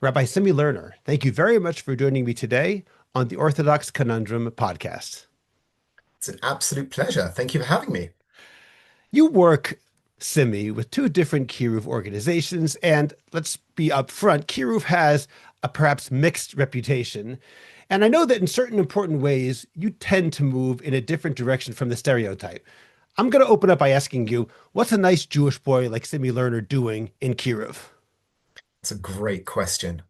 Rabbi Simi Lerner, thank you very much for joining me today on the Orthodox Conundrum podcast. It's an absolute pleasure. Thank you for having me. You work, Simi, with two different Kiruv organizations, and let's be upfront, Kiruv has a perhaps mixed reputation. And I know that in certain important ways, you tend to move in a different direction from the stereotype. I'm going to open up by asking you, what's a nice Jewish boy like Simi Lerner doing in Kiruv? It's a great question.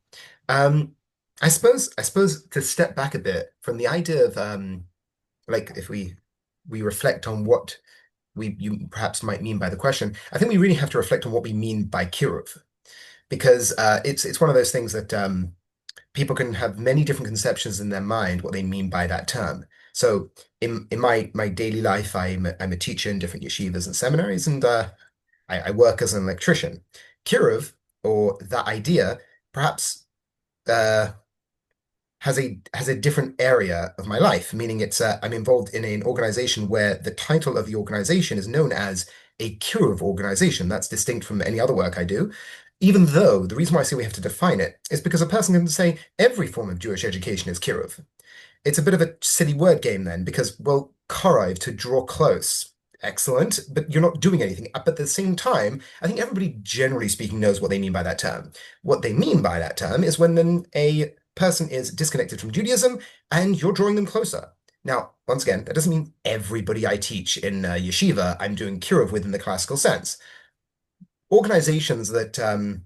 Um, I suppose to step back a bit from the idea of like if we reflect on what we you perhaps might mean by the question, I think we really have to reflect on what we mean by kiruv, because it's one of those things that people can have many different conceptions in their mind what they mean by that term. So in my daily life, I'm a teacher in different yeshivas and seminaries, and I work as an electrician. Kiruv, or that idea, perhaps uh, has a different area of my life, meaning it's I'm involved in an organization where the title of the organization is known as a Kiruv organization. That's distinct from any other work I do. Even though the reason why I say we have to define it is because a person can say every form of Jewish education is Kiruv. It's a bit of a silly word game then, because, well, Karav, to draw close. Excellent, but you're not doing anything. But at the same time, I think everybody, generally speaking, knows what they mean by that term. What they mean by that term is when a person is disconnected from Judaism and you're drawing them closer. Now, once again, that doesn't mean everybody I teach in yeshiva I'm doing kiruv with in the classical sense. Organizations that um,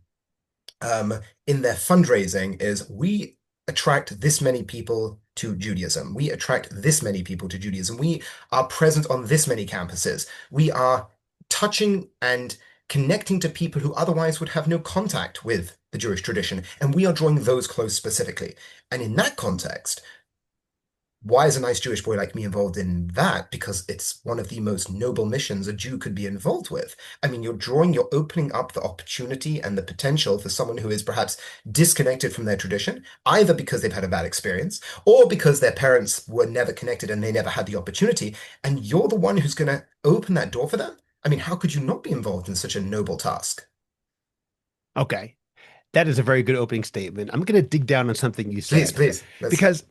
in their fundraising is we attract this many people to Judaism. We attract this many people to Judaism. We are present on this many campuses. We are touching and connecting to people who otherwise would have no contact with the Jewish tradition. And we are drawing those close specifically. And in that context, why is a nice Jewish boy like me involved in that? Because it's one of the most noble missions a Jew could be involved with. I mean, you're opening up the opportunity and the potential for someone who is perhaps disconnected from their tradition, either because they've had a bad experience or because their parents were never connected and they never had the opportunity. And you're the one who's going to open that door for them. I mean, how could you not be involved in such a noble task? Okay, that is a very good opening statement. I'm going to dig down on something you Please, said please, let's. because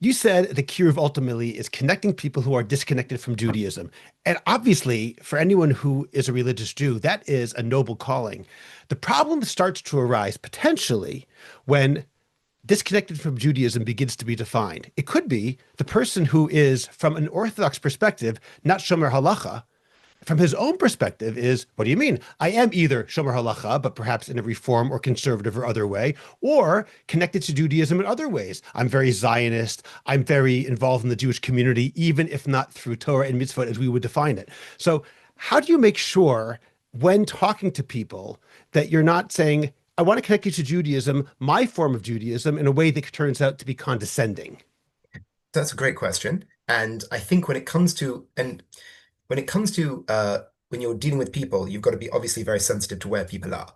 you said the Kiruv ultimately is connecting people who are disconnected from Judaism. And obviously, for anyone who is a religious Jew, that is a noble calling. The problem starts to arise potentially when disconnected from Judaism begins to be defined. It could be the person who is, from an Orthodox perspective, not Shomer halacha, from his own perspective is, what do you mean? I am either Shomer Halacha, but perhaps in a reform or conservative or other way, or connected to Judaism in other ways. I'm very Zionist. I'm very involved in the Jewish community, even if not through Torah and mitzvot as we would define it. So how do you make sure when talking to people that you're not saying, I want to connect you to Judaism, my form of Judaism, in a way that turns out to be condescending? That's a great question. And I think when it comes to when you're dealing with people, you've got to be obviously very sensitive to where people are.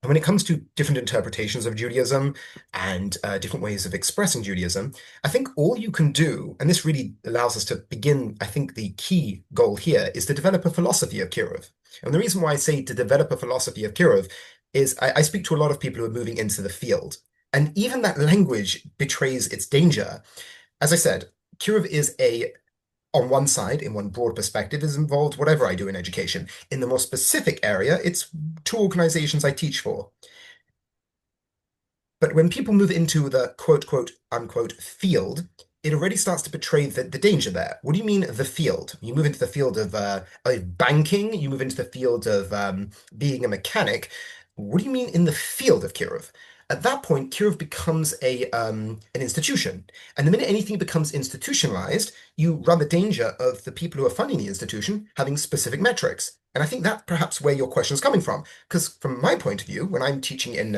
And when it comes to different interpretations of Judaism and different ways of expressing Judaism, I think all you can do, and this really allows us to begin, I think the key goal here is to develop a philosophy of Kiruv. And the reason why I say to develop a philosophy of Kiruv is I speak to a lot of people who are moving into the field. And even that language betrays its danger. As I said, Kiruv is on one side, in one broad perspective, is involved whatever I do in education. In the more specific area, it's two organizations I teach for. But when people move into the quote unquote field, it already starts to betray the danger there. What do you mean the field? You move into the field of banking, you move into the field of being a mechanic. What do you mean in the field of Kiruv? At that point, Kiruv becomes an institution. And the minute anything becomes institutionalized, you run the danger of the people who are funding the institution having specific metrics. And I think that's perhaps where your question is coming from. Because from my point of view, when I'm teaching in,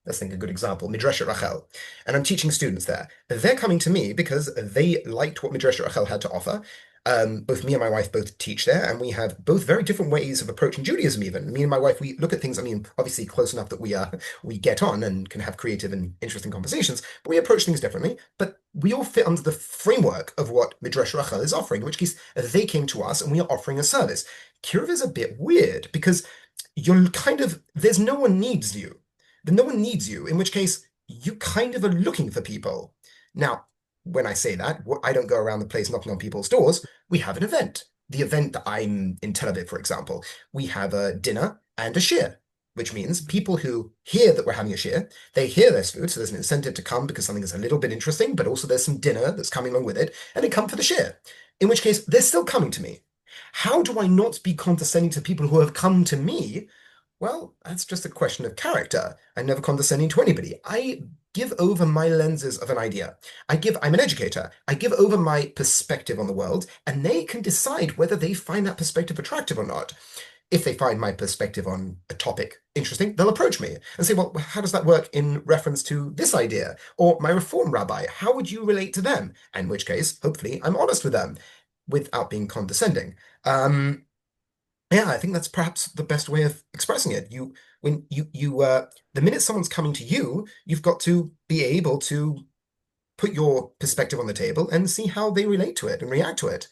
let's think a good example, Midrash Rachel, and I'm teaching students there, they're coming to me because they liked what Midrash Rachel had to offer. Both me and my wife both teach there, and we have both very different ways of approaching Judaism. Even me and my wife, we look at things. I mean, obviously close enough that we get on and can have creative and interesting conversations, but we approach things differently. But we all fit under the framework of what Midrash Rachel is offering, in which case they came to us and we are offering a service. Kiruv is a bit weird because you're kind of there's no one needs you. then no one needs you, in which case you kind of are looking for people. Now, when I say that, I don't go around the place knocking on people's doors. We have an event. The event that I'm in Tel Aviv, for example, we have a dinner and a shir, which means people who hear that we're having a shir, they hear there's food, so there's an incentive to come because something is a little bit interesting, but also there's some dinner that's coming along with it, and they come for the shir. In which case, they're still coming to me. How do I not be condescending to people who have come to me? Well, that's just a question of character. I'm never condescending to anybody. I give over my lenses of an idea. I'm an educator. I give over my perspective on the world, and they can decide whether they find that perspective attractive or not. If they find my perspective on a topic interesting, they'll approach me and say, well, how does that work in reference to this idea? Or my reform rabbi, how would you relate to them? In which case, hopefully, I'm honest with them without being condescending. Yeah, I think that's perhaps the best way of expressing it. The minute someone's coming to you, you've got to be able to put your perspective on the table and see how they relate to it and react to it.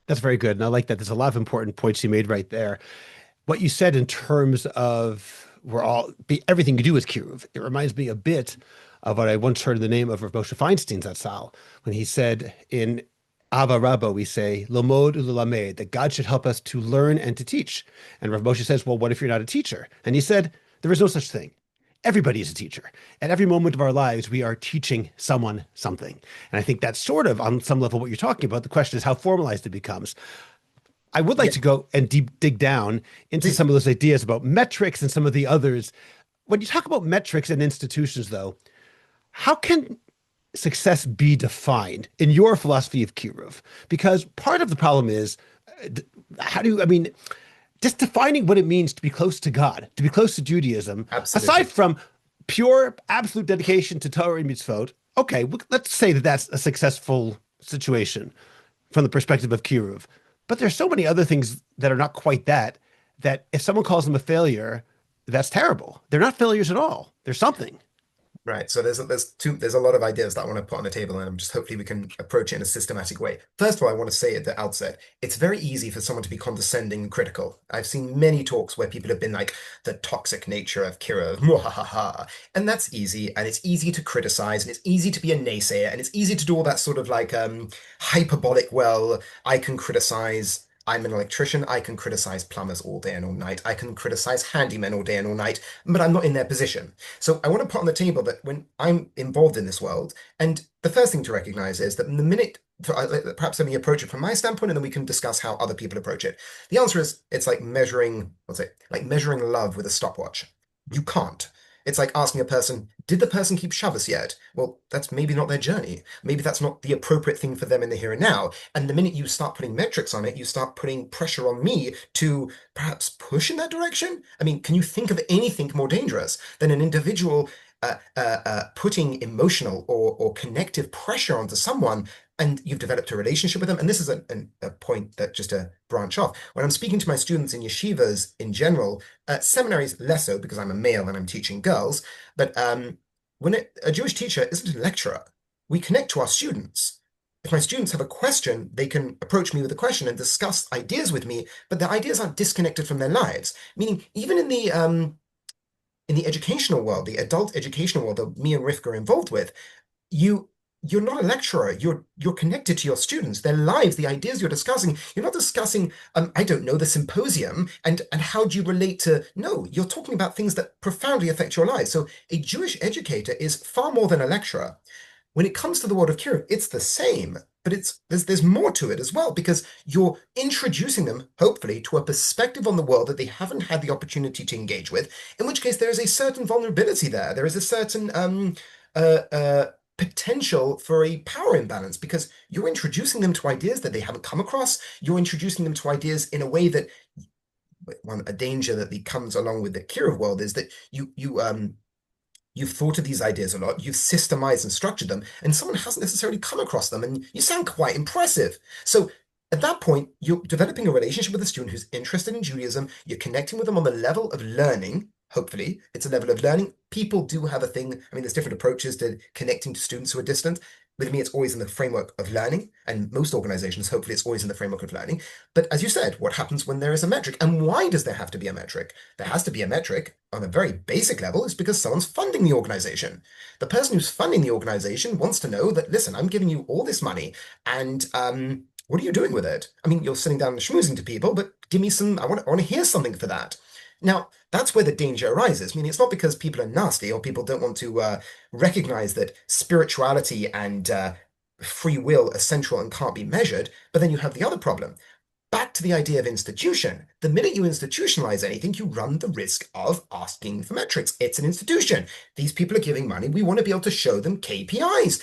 That's very good. And I like that. There's a lot of important points you made right there. What you said in terms of everything you do is kiruv. It reminds me a bit of what I once heard in the name of Rav Moshe Feinstein's Zatzal, when he said in Ava Rabba, we say, Lomod ululamed, that God should help us to learn and to teach. And Rav Moshe says, well, what if you're not a teacher? And he said, there is no such thing. Everybody is a teacher. At every moment of our lives, we are teaching someone something. And I think that's sort of, on some level, what you're talking about. The question is how formalized it becomes. I would like Yeah, to go and dig down into please. some of those ideas about metrics and some of the others. When you talk about metrics and institutions, though, how can success be defined in your philosophy of Kiruv? Because part of the problem is, I mean, just defining what it means to be close to God, to be close to Judaism, aside Absolutely. from pure, absolute dedication to Torah and mitzvot. Okay, let's say that that's a successful situation from the perspective of Kiruv. But there's so many other things that are not quite that, that if someone calls them a failure, that's terrible. They're not failures at all. There's something. Right. So there's a lot of ideas that I want to put on the table, and I'm just hopefully we can approach it in a systematic way. First of all, I want to say at the outset, it's very easy for someone to be condescending and critical. I've seen many talks where people have been like, the toxic nature of Kiruv, mwahaha. And that's easy, and it's easy to criticize, and it's easy to be a naysayer, and it's easy to do all that sort of like hyperbolic, well, I can criticize. I'm an electrician. I can criticize plumbers all day and all night. I can criticize handymen all day and all night, but I'm not in their position. So I want to put on the table that when I'm involved in this world, and the first thing to recognize is that the minute, perhaps let me approach it from my standpoint, and then we can discuss how other people approach it. The answer is it's like measuring, like measuring love with a stopwatch. You can't. It's like asking a person, did the person keep Shabbos yet? Well, that's maybe not their journey. Maybe that's not the appropriate thing for them in the here and now. And the minute you start putting metrics on it, you start putting pressure on me to perhaps push in that direction. I mean, can you think of anything more dangerous than an individual putting emotional or connective pressure onto someone, and you've developed a relationship with them? And this is a point that just to branch off. When I'm speaking to my students in yeshivas in general, seminaries less so because I'm a male and I'm teaching girls, but a Jewish teacher isn't a lecturer. We connect to our students. If my students have a question, they can approach me with a question and discuss ideas with me, but the ideas aren't disconnected from their lives. Meaning, even in the educational world, the adult educational world that me and Rivka are involved with, you you're not a lecturer. You're connected to your students, their lives, the ideas you're discussing. You're not discussing, I don't know, the symposium and how do you relate to. No, you're talking about things that profoundly affect your lives. So a Jewish educator is far more than a lecturer. When it comes to the world of Kiruv, it's the same, but there's more to it as well because you're introducing them, hopefully, to a perspective on the world that they haven't had the opportunity to engage with. In which case, there is a certain vulnerability there. There is a certain potential for a power imbalance because you're introducing them to ideas that they haven't come across. You're introducing them to ideas in a way that a danger that comes along with the Kiruv world is that you've thought of these ideas a lot, you've systemized and structured them, and someone hasn't necessarily come across them, and you sound quite impressive. So at that point, you're developing a relationship with a student who's interested in Judaism, you're connecting with them on the level of learning. Hopefully, it's a level of learning. People do have a thing. I mean, there's different approaches to connecting to students who are distant. With me, it's always in the framework of learning, and most organizations, hopefully, it's always in the framework of learning. But as you said, what happens when there is a metric? And why does there have to be a metric? There has to be a metric on a very basic level, is because someone's funding the organization. The person who's funding the organization wants to know that, listen, I'm giving you all this money, and what are you doing with it? I mean, you're sitting down and schmoozing to people, but give me some, I want to hear something for that. Now, that's where the danger arises. Meaning, it's not because people are nasty or people don't want to recognize that spirituality and free will are central and can't be measured, but then you have the other problem. Back to the idea of institution. The minute you institutionalize anything, you run the risk of asking for metrics. It's an institution. These people are giving money. We want to be able to show them KPIs.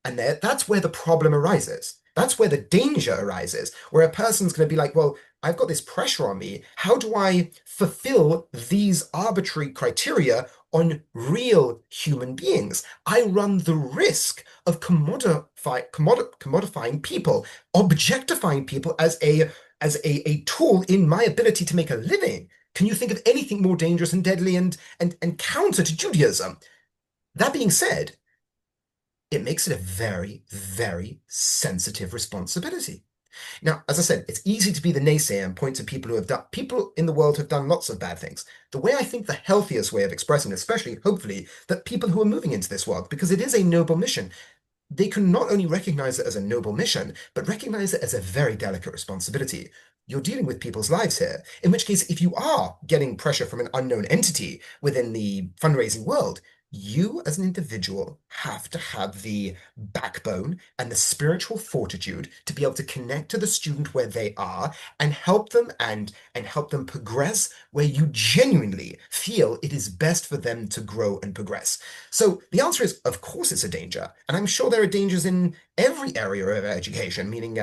And that's where the problem arises. That's where the danger arises, where a person's going to be like, well, I've got this pressure on me. How do I fulfill these arbitrary criteria on real human beings? I run the risk of commodifying people, objectifying people as a tool in my ability to make a living. Can you think of anything more dangerous and deadly and counter to Judaism? That being said, it makes it a very, very sensitive responsibility. Now, as I said, it's easy to be the naysayer and point to people in the world have done lots of bad things. The way I think the healthiest way of expressing, especially hopefully, that people who are moving into this world, because it is a noble mission, they can not only recognize it as a noble mission, but recognize it as a very delicate responsibility. You're dealing with people's lives here, in which case, if you are getting pressure from an unknown entity within the fundraising world, you as an individual have to have the backbone and the spiritual fortitude to be able to connect to the student where they are and help them and help them progress where you genuinely feel it is best for them to grow and progress. So the answer is, of course, it's a danger. And I'm sure there are dangers in every area of education, meaning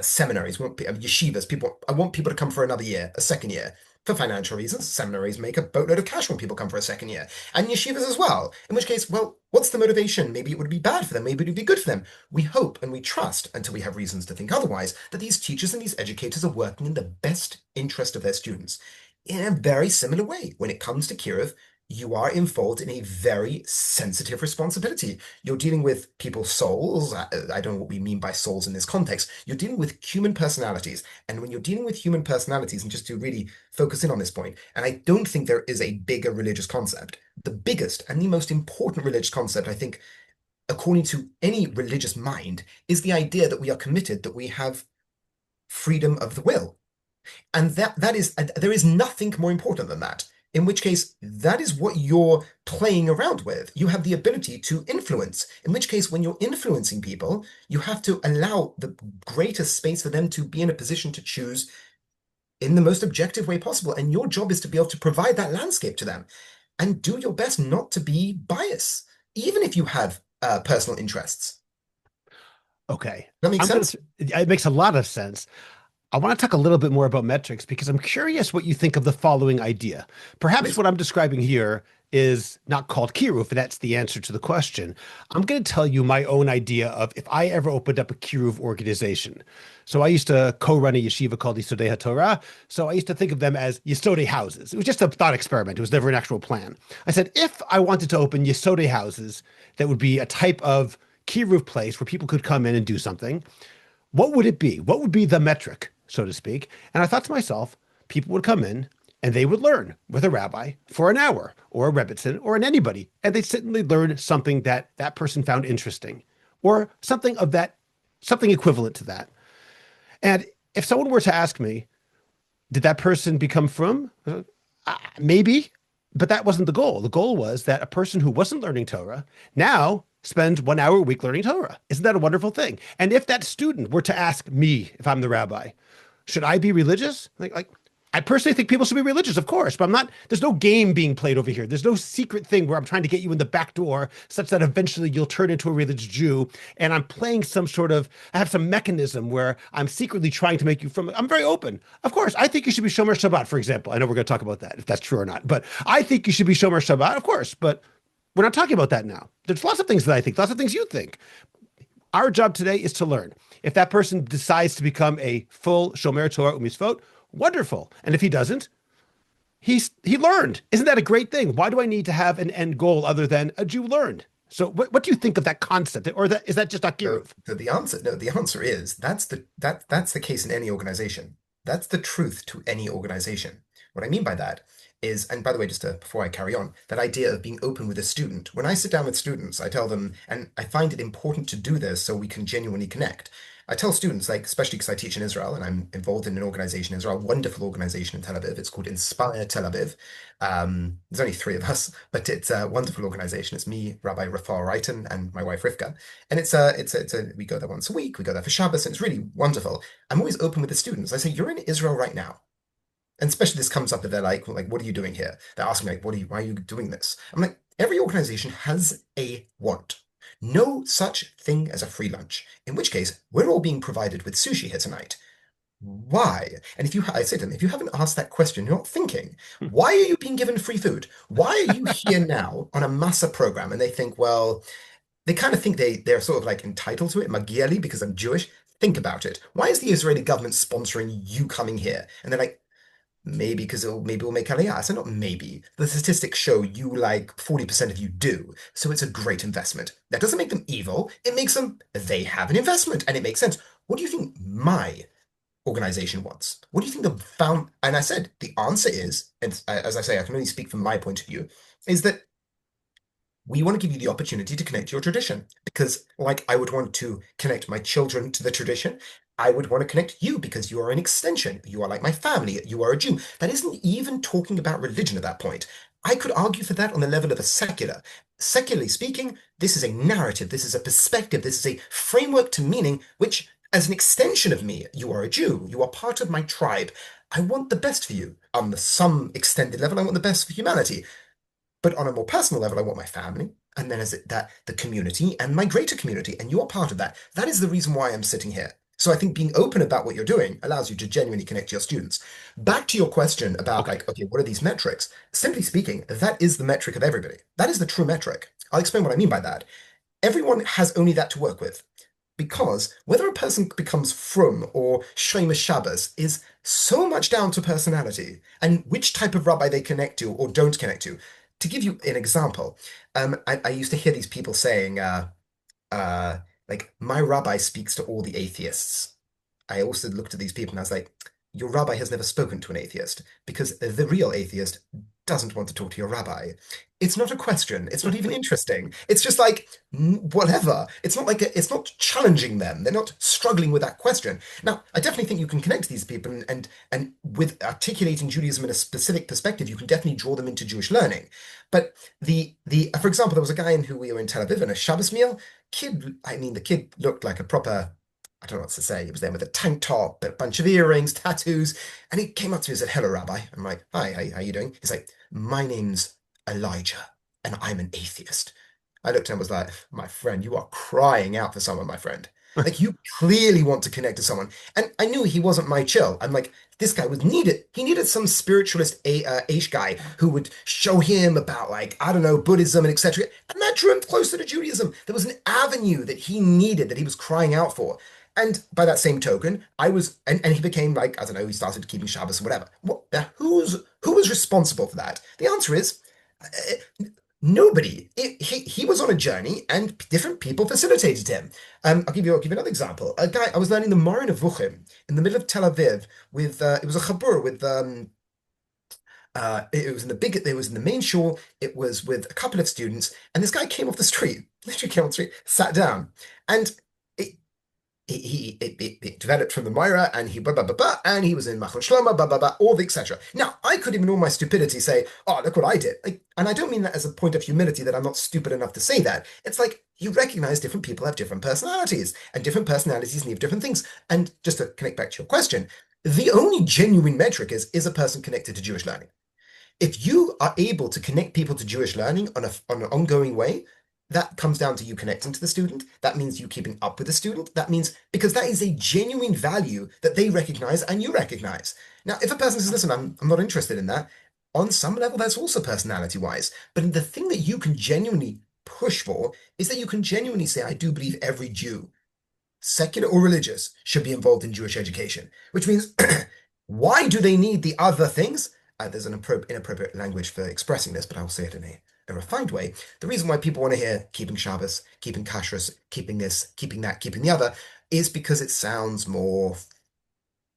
seminaries, yeshivas. I want people to come for another year, a second year. For financial reasons, seminaries make a boatload of cash when people come for a second year, and yeshivas as well. In which case, well, what's the motivation? Maybe it would be bad for them, maybe it would be good for them. We hope and we trust, until we have reasons to think otherwise, that these teachers and these educators are working in the best interest of their students. In a very similar way, when it comes to Kiruv, you are involved in a very sensitive responsibility. You're dealing with people's souls. I don't know what we mean by souls in this context. You're dealing with human personalities. And when you're dealing with human personalities, and just to really focus in on this point, and I don't think there is a bigger religious concept, the biggest and the most important religious concept, I think, according to any religious mind, is the idea that we are committed, that we have freedom of the will. And that is, there is nothing more important than that. In which case, that is what you're playing around with. You have the ability to influence. In which case, when you're influencing people, you have to allow the greatest space for them to be in a position to choose in the most objective way possible. And your job is to be able to provide that landscape to them and do your best not to be biased, even if you have personal interests. Okay. That makes sense? It makes a lot of sense. I want to talk a little bit more about metrics because I'm curious what you think of the following idea. Perhaps what I'm describing here is not called Kiruv, and that's the answer to the question. I'm going to tell you my own idea of if I ever opened up a Kiruv organization. So I used to co-run a yeshiva called Yesodei HaTorah. So I used to think of them as Yesodei houses. It was just a thought experiment. It was never an actual plan. I said, if I wanted to open Yesodei houses, that would be a type of Kiruv place where people could come in and do something. What would it be? What would be the metric, so to speak? And I thought to myself, people would come in and they would learn with a rabbi for an hour or a rebbitzin or an anybody. And they'd sit and they'd learn something that that person found interesting or something of that, something equivalent to that. And if someone were to ask me, did that person become frum? Maybe, but that wasn't the goal. The goal was that a person who wasn't learning Torah now spends 1 hour a week learning Torah. Isn't that a wonderful thing? And if that student were to ask me, if I'm the rabbi, should I be religious? Like I personally think people should be religious, of course, but I'm not, there's no game being played over here. There's no secret thing where I'm trying to get you in the back door such that eventually you'll turn into a religious Jew. And I'm playing some sort of, I have some mechanism where I'm secretly trying to make you from, I'm very open. Of course, I think you should be Shomer Shabbat, for example. I know we're going to talk about that, if that's true or not, but I think you should be Shomer Shabbat, of course, but we're not talking about that now. There's lots of things that I think, lots of things you think. Our job today is to learn. If that person decides to become a full Shomer Torah U'Mitzvot, wonderful. And if he doesn't, he learned. Isn't that a great thing? Why do I need to have an end goal other than a Jew learned? So what do you think of that concept? Or that is that just not So, Kiruv? so the answer, no, the answer is that's the case in any organization. That's the truth to any organization. What I mean by that is, and by the way, before I carry on, that idea of being open with a student. When I sit down with students, I tell them, and I find it important to do this so we can genuinely connect. I tell students, like, especially because I teach in Israel and I'm involved in an organization in Israel, a wonderful organization in Tel Aviv. It's called Inspire Tel Aviv. There's only three of us, but it's a wonderful organization. It's me, Rabbi Rafal Reiten, and my wife Rivka. And we go there once a week. We go there for Shabbos, and it's really wonderful. I'm always open with the students. I say, you're in Israel right now. And especially this comes up if they're like, what are you doing here? They're asking me, like, why are you doing this? I'm like, every organization has a want. No such thing as a free lunch. In which case, we're all being provided with sushi here tonight. Why? And I say to them, if you haven't asked that question, you're not thinking. Why are you being given free food? Why are you here now on a massa program? And they think, well, they kind of think they're sort of like entitled to it, Magieli, because I'm Jewish. Think about it. Why is the Israeli government sponsoring you coming here? And they're like, maybe because maybe we'll make aliyah. I said, not maybe. The statistics show you like 40% of you do. So it's a great investment. That doesn't make them evil. It makes them, they have an investment and it makes sense. What do you think my organization wants? What do you think the found? And I said, the answer is, and as I say, I can only speak from my point of view, is that we want to give you the opportunity to connect to your tradition because, like, I would want to connect my children to the tradition. I would want to connect you because you are an extension. You are like my family. You are a Jew. That isn't even talking about religion at that point. I could argue for that on the level of a secular. Secularly speaking, this is a narrative. This is a perspective. This is a framework to meaning, which, as an extension of me, you are a Jew. You are part of my tribe. I want the best for you. On some extended level, I want the best for humanity. But on a more personal level, I want my family, and then the community and my greater community, and you're part of that. That is the reason why I'm sitting here. So I think being open about what you're doing allows you to genuinely connect to your students. Back to your question about Okay. like, okay, what are these metrics? Simply speaking, that is the metric of everybody. That is the true metric. I'll explain what I mean by that. Everyone has only that to work with. Because whether a person becomes frum or Shomer Shabbat is so much down to personality and which type of rabbi they connect to or don't connect to. To give you an example, I used to hear these people saying, uh, like, my rabbi speaks to all the atheists. I also looked at these people and I was like, your rabbi has never spoken to an atheist because the real atheist doesn't want to talk to your rabbi. It's not a question. It's not even interesting. It's just like whatever. It's not like it's not challenging them. They're not struggling with that question. Now, I definitely think you can connect to these people and with articulating Judaism in a specific perspective, you can definitely draw them into Jewish learning. But the for example, there was a guy in who we were in Tel Aviv in a Shabbos meal. I mean, the kid looked like a proper I don't know what to say. He was there with a tank top, a bunch of earrings, tattoos, and he came up to me and said, "Hello, Rabbi." I'm like, "Hi, how you doing?" He's like, "My name's Elijah, and I'm an atheist." I looked at him and was like, "My friend, you are crying out for someone, my friend. Like you clearly want to connect to someone." And I knew he wasn't my chill. I'm like, this guy was needed. He needed some spiritualist Aish guy who would show him about like, I don't know, Buddhism and etc. And that drew him closer to Judaism. There was an avenue that he needed, that he was crying out for. And by that same token, and he became like, I don't know, he started keeping Shabbos or whatever. Who was responsible for that? The answer is nobody. He was on a journey, and different people facilitated him. I'll give you another example. A guy I was learning the Moreh Nevuchim in the middle of Tel Aviv with it was a chabur with it was in it was in the main shul. It was with a couple of students, and this guy came off the street, literally came off the street, sat down, and it it developed from the Moira, and he blah blah blah blah, and he was in Machon Shlomo, blah blah blah, all the etc. Now I could even all my stupidity say, "Oh, look what I did," and I don't mean that as a point of humility that I'm not stupid enough to say that. It's like you recognize different people have different personalities, and different personalities need different things. And just to connect back to your question, the only genuine metric is a person connected to Jewish learning. If you are able to connect people to Jewish learning on an ongoing way, that comes down to you connecting to the student. That means you keeping up with the student. That means because that is a genuine value that they recognize and you recognize. Now, if a person says, listen, I'm not interested in that, on some level, that's also personality wise. But the thing that you can genuinely push for is that you can genuinely say, I do believe every Jew, secular or religious, should be involved in Jewish education, which means why do they need the other things? There's an inappropriate language for expressing this, but I'll say it anyway. a refined way. The reason why people want to hear keeping Shabbos, keeping kashrus, keeping this, keeping that, keeping the other, is because it sounds more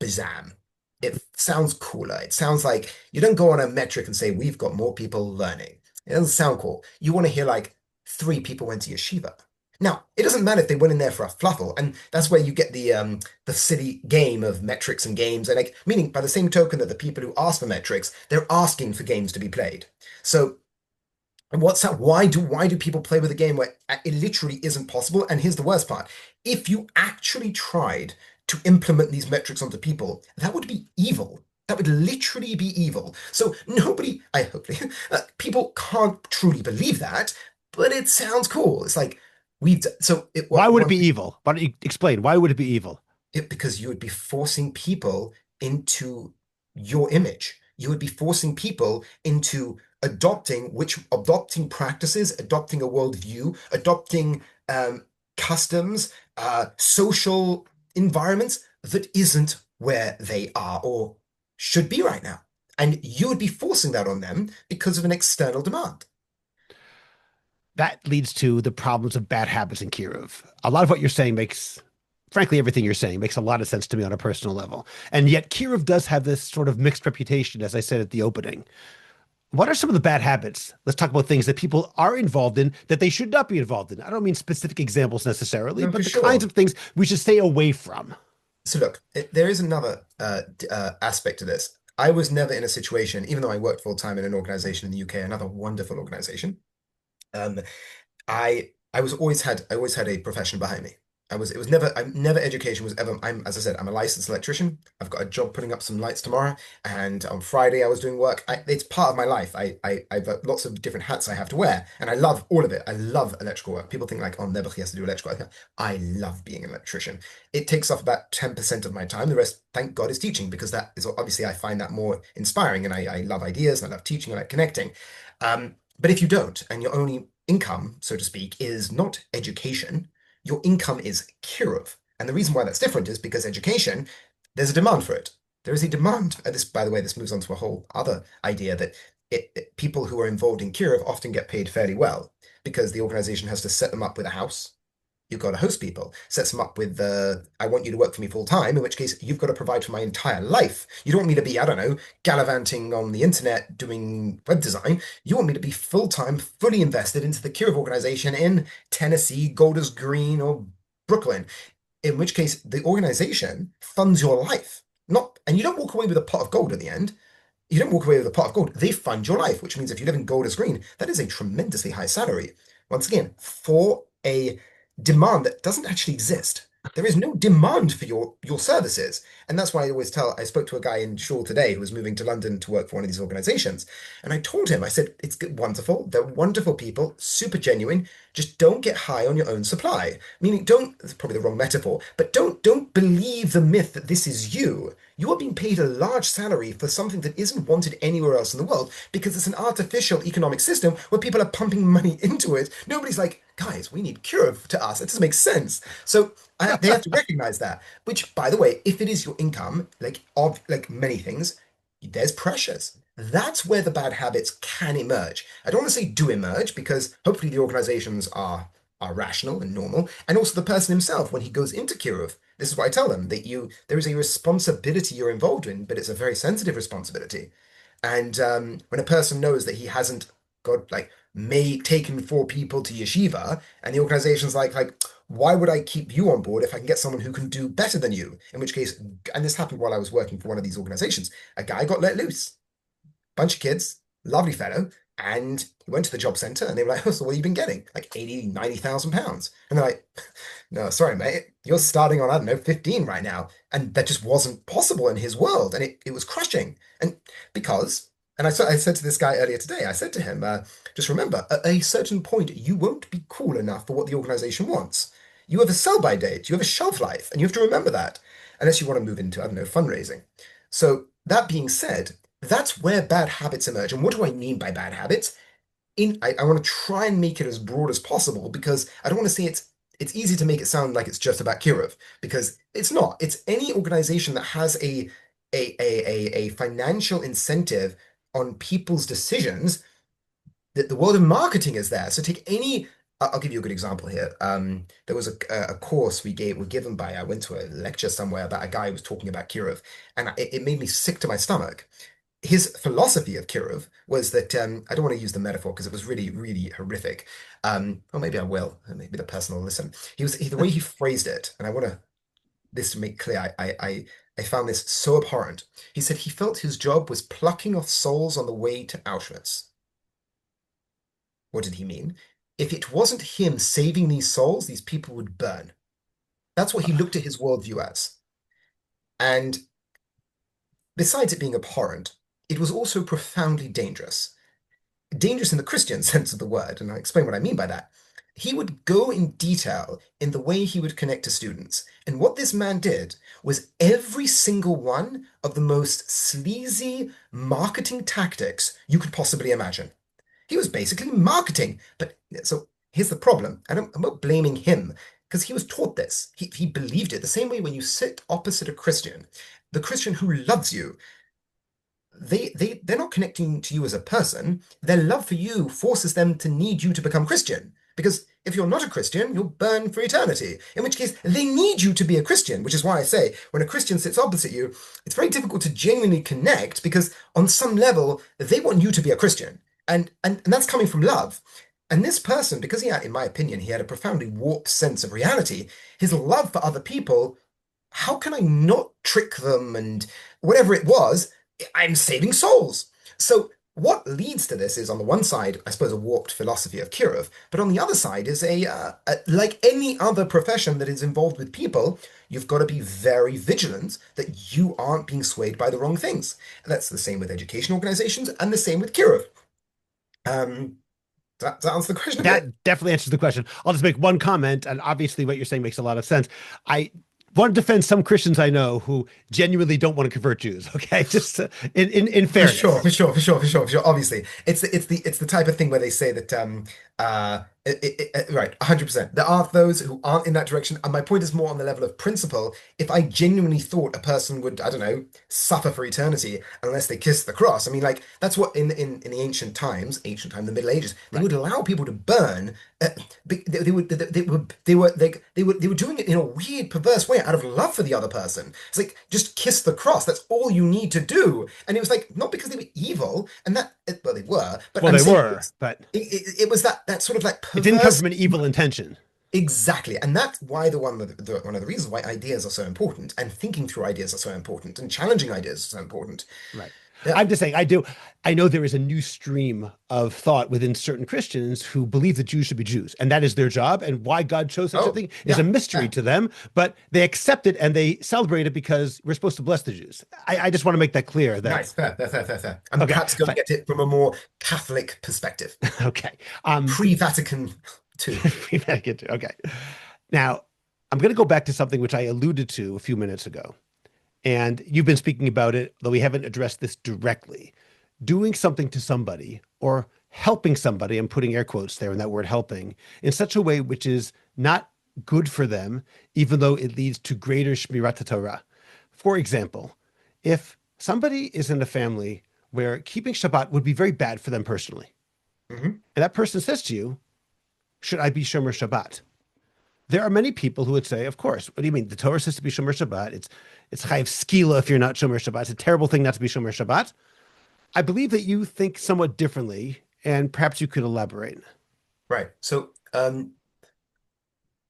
bizam. It sounds cooler. It sounds like you don't go on a metric and say, we've got more people learning. It doesn't sound cool. You want to hear like three people went to yeshiva. Now, it doesn't matter if they went in there for a fluffle, and that's where you get the silly game of metrics and games, and like meaning by the same token that the people who ask for metrics, they're asking for games to be played. So and what's that? Why do people play with a game where it literally isn't possible? And here's the worst part. If you actually tried to implement these metrics onto people, that would be evil. That would literally be evil. So nobody, I hope, people can't truly believe that, but it sounds cool. It's like so it Why would it one be evil? Why don't you explain? Why would it be evil? because you would be forcing people into your image. You would be forcing people into adopting practices, adopting a worldview, adopting customs, social environments that isn't where they are or should be right now. And you would be forcing that on them because of an external demand. That leads to the problems of bad habits in Kiruv. A lot of what you're saying makes, frankly, everything you're saying makes a lot of sense to me on a personal level. And yet Kiruv does have this sort of mixed reputation, as I said at the opening. What are some of the bad habits? Let's talk about things that people are involved in that they should not be involved in. I don't mean specific examples necessarily, No, for but the kinds sure. of things we should stay away from. So look, there is another aspect to this. I was never in a situation, even though I worked full time in an organization in the UK, another wonderful organization. Um, I always had a profession behind me. It was never I'm never education was ever as I said, I'm a licensed electrician. I've got a job putting up some lights tomorrow, and on Friday I was doing work. It's part of my life. I've got lots of different hats I have to wear, and I love all of it. I love electrical work. People think like, oh, Nebuch has to do electrical work. I love being an electrician. It takes up about 10% of my time. The rest, thank God, is teaching because that is obviously I find that more inspiring, and I love ideas, and I love teaching, I like connecting. But if you don't, and your only income, so to speak, is not education, your income is kiruv. And the reason why that's different is because education, there's a demand for it. There is a demand. And this, by the way, this moves on to a whole other idea that people who are involved in kiruv often get paid fairly well because the organization has to set them up with a house. You've got to host people, sets them up with I want you to work for me full time, in which case you've got to provide for my entire life. You don't want me to be, I don't know, gallivanting on the internet doing web design. You want me to be full time, fully invested into the Kiruv organization in Tennessee, Golders Green, or Brooklyn, in which case the organization funds your life. Not, and you don't walk away with a pot of gold at the end. You don't walk away with a pot of gold. They fund your life, which means if you live in Golders Green, that is a tremendously high salary. Once again, for a demand that doesn't actually exist. There is no demand for your services. And that's why I always tell, I spoke to a guy in Shul today who was moving to London to work for one of these organizations. And I told him, I said, it's wonderful. They're wonderful people, super genuine. Just don't get high on your own supply. Meaning don't, it's probably the wrong metaphor, but don't believe the myth that this is you. You are being paid a large salary for something that isn't wanted anywhere else in the world because it's an artificial economic system where people are pumping money into it. Nobody's like, guys, we need Kiruv to us. It doesn't make sense. So they have to recognize that. Which, by the way, if it is your income, like many things, there's pressures. That's where the bad habits can emerge. I don't want to say do emerge because hopefully the organizations are rational and normal, and also the person himself when he goes into Kiruv. This is what I tell them that there is a responsibility you're involved in, but it's a very sensitive responsibility. And when a person knows that he hasn't got like may taken four people to yeshiva, and the organization's like, why would I keep you on board if I can get someone who can do better than you? In which case, and this happened while I was working for one of these organizations, a guy got let loose, bunch of kids, lovely fellow, and he went to the job center and they were like, oh, so what have you been getting? Like 80, 90,000 pounds. And they're like, no, sorry, mate, you're starting on, I don't know, 15 right now. And that just wasn't possible in his world. And it was crushing. And because, and I said to this guy earlier today, I said to him, just remember, at a certain point, you won't be cool enough for what the organization wants. You have a sell-by date, you have a shelf life, and you have to remember that, unless you want to move into, I don't know, fundraising. So that being said, that's where bad habits emerge. And what do I mean by bad habits? I want to try and make it as broad as possible because I don't want to say it's easy to make it sound like it's just about Kiruv because it's not. It's any organization that has a financial incentive on people's decisions. the world of marketing is there. So take any. I'll give you a good example here. There was a course were given by. I went to a lecture somewhere about a guy who was talking about Kiruv, and it made me sick to my stomach. His philosophy of Kiruv was that I don't want to use the metaphor because it was really, really horrific. Or maybe I will. Maybe the person will listen. The way he phrased it, and I want this to make clear. I found this so abhorrent. He said he felt his job was plucking off souls on the way to Auschwitz. What did he mean? If it wasn't him saving these souls, these people would burn. That's what he looked at his worldview as. And besides it being abhorrent, it was also profoundly dangerous. Dangerous in the Christian sense of the word, and I'll explain what I mean by that. He would go in detail in the way he would connect to students. And what this man did was every single one of the most sleazy marketing tactics you could possibly imagine. He was basically marketing. But so here's the problem. I'm not blaming him because he was taught this. He believed it. The same way when you sit opposite a Christian, the Christian who loves you, they're not connecting to you as a person. Their love for you forces them to need you to become Christian. Because if you're not a Christian, you'll burn for eternity. In which case, they need you to be a Christian, which is why I say when a Christian sits opposite you, it's very difficult to genuinely connect because on some level, they want you to be a Christian. And that's coming from love. And this person, because he had, in my opinion, he had a profoundly warped sense of reality, his love for other people, how can I not trick them and whatever it was, I'm saving souls. So what leads to this is, on the one side, I suppose, a warped philosophy of Kiruv, but on the other side is like any other profession that is involved with people, you've got to be very vigilant that you aren't being swayed by the wrong things. And that's the same with education organizations and the same with Kiruv. Does that answer the question a bit? That definitely answers the question. I'll just make one comment, and obviously what you're saying makes a lot of sense. I want to defend some Christians I know who genuinely don't want to convert Jews. Okay, just in For fairness. sure, for sure, for sure, for sure, for sure. Obviously, it's the type of thing where they say that right, 100%. There are those who aren't in that direction, and my point is more on the level of principle. If I genuinely thought a person would, I don't know, suffer for eternity unless they kiss the cross, I mean, like that's what in the ancient time, the Middle Ages, they Right. would allow people to burn. They were doing it in a weird, perverse way out of love for the other person. It's like just kiss the cross. That's all you need to do. And it was like not because they were evil, and well they were, but Well, I'm they saying were, but it was that sort of like it didn't come perverse. from an evil intention. Exactly, and that's why one of the reasons why ideas are so important, and thinking through ideas are so important, and challenging ideas are so important. Right. Yeah, I'm just saying, I know there is a new stream of thought within certain Christians who believe that Jews should be Jews, and that is their job. And why God chose such a oh thing is a yeah, mystery yeah, to them, but they accept it and they celebrate it because we're supposed to bless the Jews. I just want to make that clear that, nice, fair, fair, fair, fair, fair. I'm okay, perhaps going fine. to get it from a more Catholic perspective, Okay. pre-Vatican II. We better get to, okay. Now, I'm going to go back to something which I alluded to a few minutes ago. And you've been speaking about it, though we haven't addressed this directly. Doing something to somebody or helping somebody, I'm putting air quotes there in that word helping, in such a way which is not good for them, even though it leads to greater Shmirat Torah. For example, if somebody is in a family where keeping Shabbat would be very bad for them personally, Hmm. and that person says to you, should I be Shomer Shabbat? There are many people who would say, of course. What do you mean? The Torah says to be Shomer Shabbat. It's chayav skila if you're not Shomer Shabbat. It's a terrible thing not to be Shomer Shabbat. I believe that you think somewhat differently, and perhaps you could elaborate. Right. So, and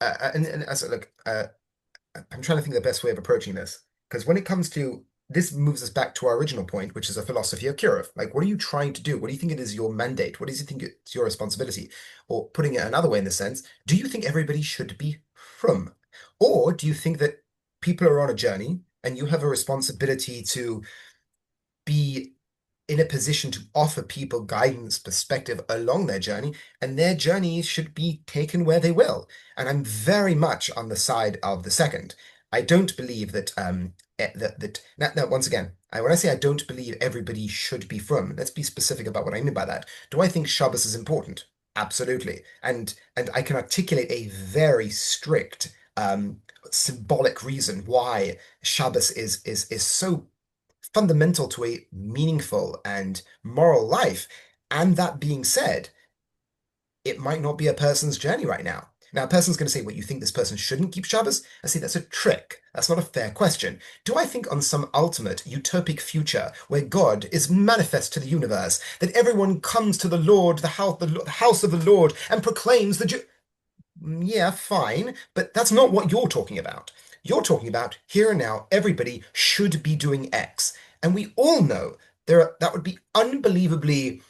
as look, I'm trying to think of the best way of approaching this because when it comes to this moves us back to our original point, which is a philosophy of Kiruv. Like, what are you trying to do? What do you think it is your mandate? What do you think it's your responsibility? Or putting it another way in the sense, do you think everybody should be from? Or do you think that people are on a journey and you have a responsibility to be in a position to offer people guidance, perspective along their journey, and their journey should be taken where they will. And I'm very much on the side of the second. I don't believe that now once again, when I say I don't believe everybody should be from, let's be specific about what I mean by that. Do I think Shabbos is important? Absolutely. And I can articulate a very strict symbolic reason why Shabbos is so fundamental to a meaningful and moral life. And that being said, it might not be a person's journey right now. Now, a person's going to say, "What, you think this person shouldn't keep Shabbos?" I say that's a trick. That's not a fair question. Do I think on some ultimate utopic future where God is manifest to the universe, that everyone comes to the Lord, the house of the Lord, and proclaims the Jew? Yeah, fine, but that's not what you're talking about. You're talking about here and now, everybody should be doing X. And we all know that would be unbelievably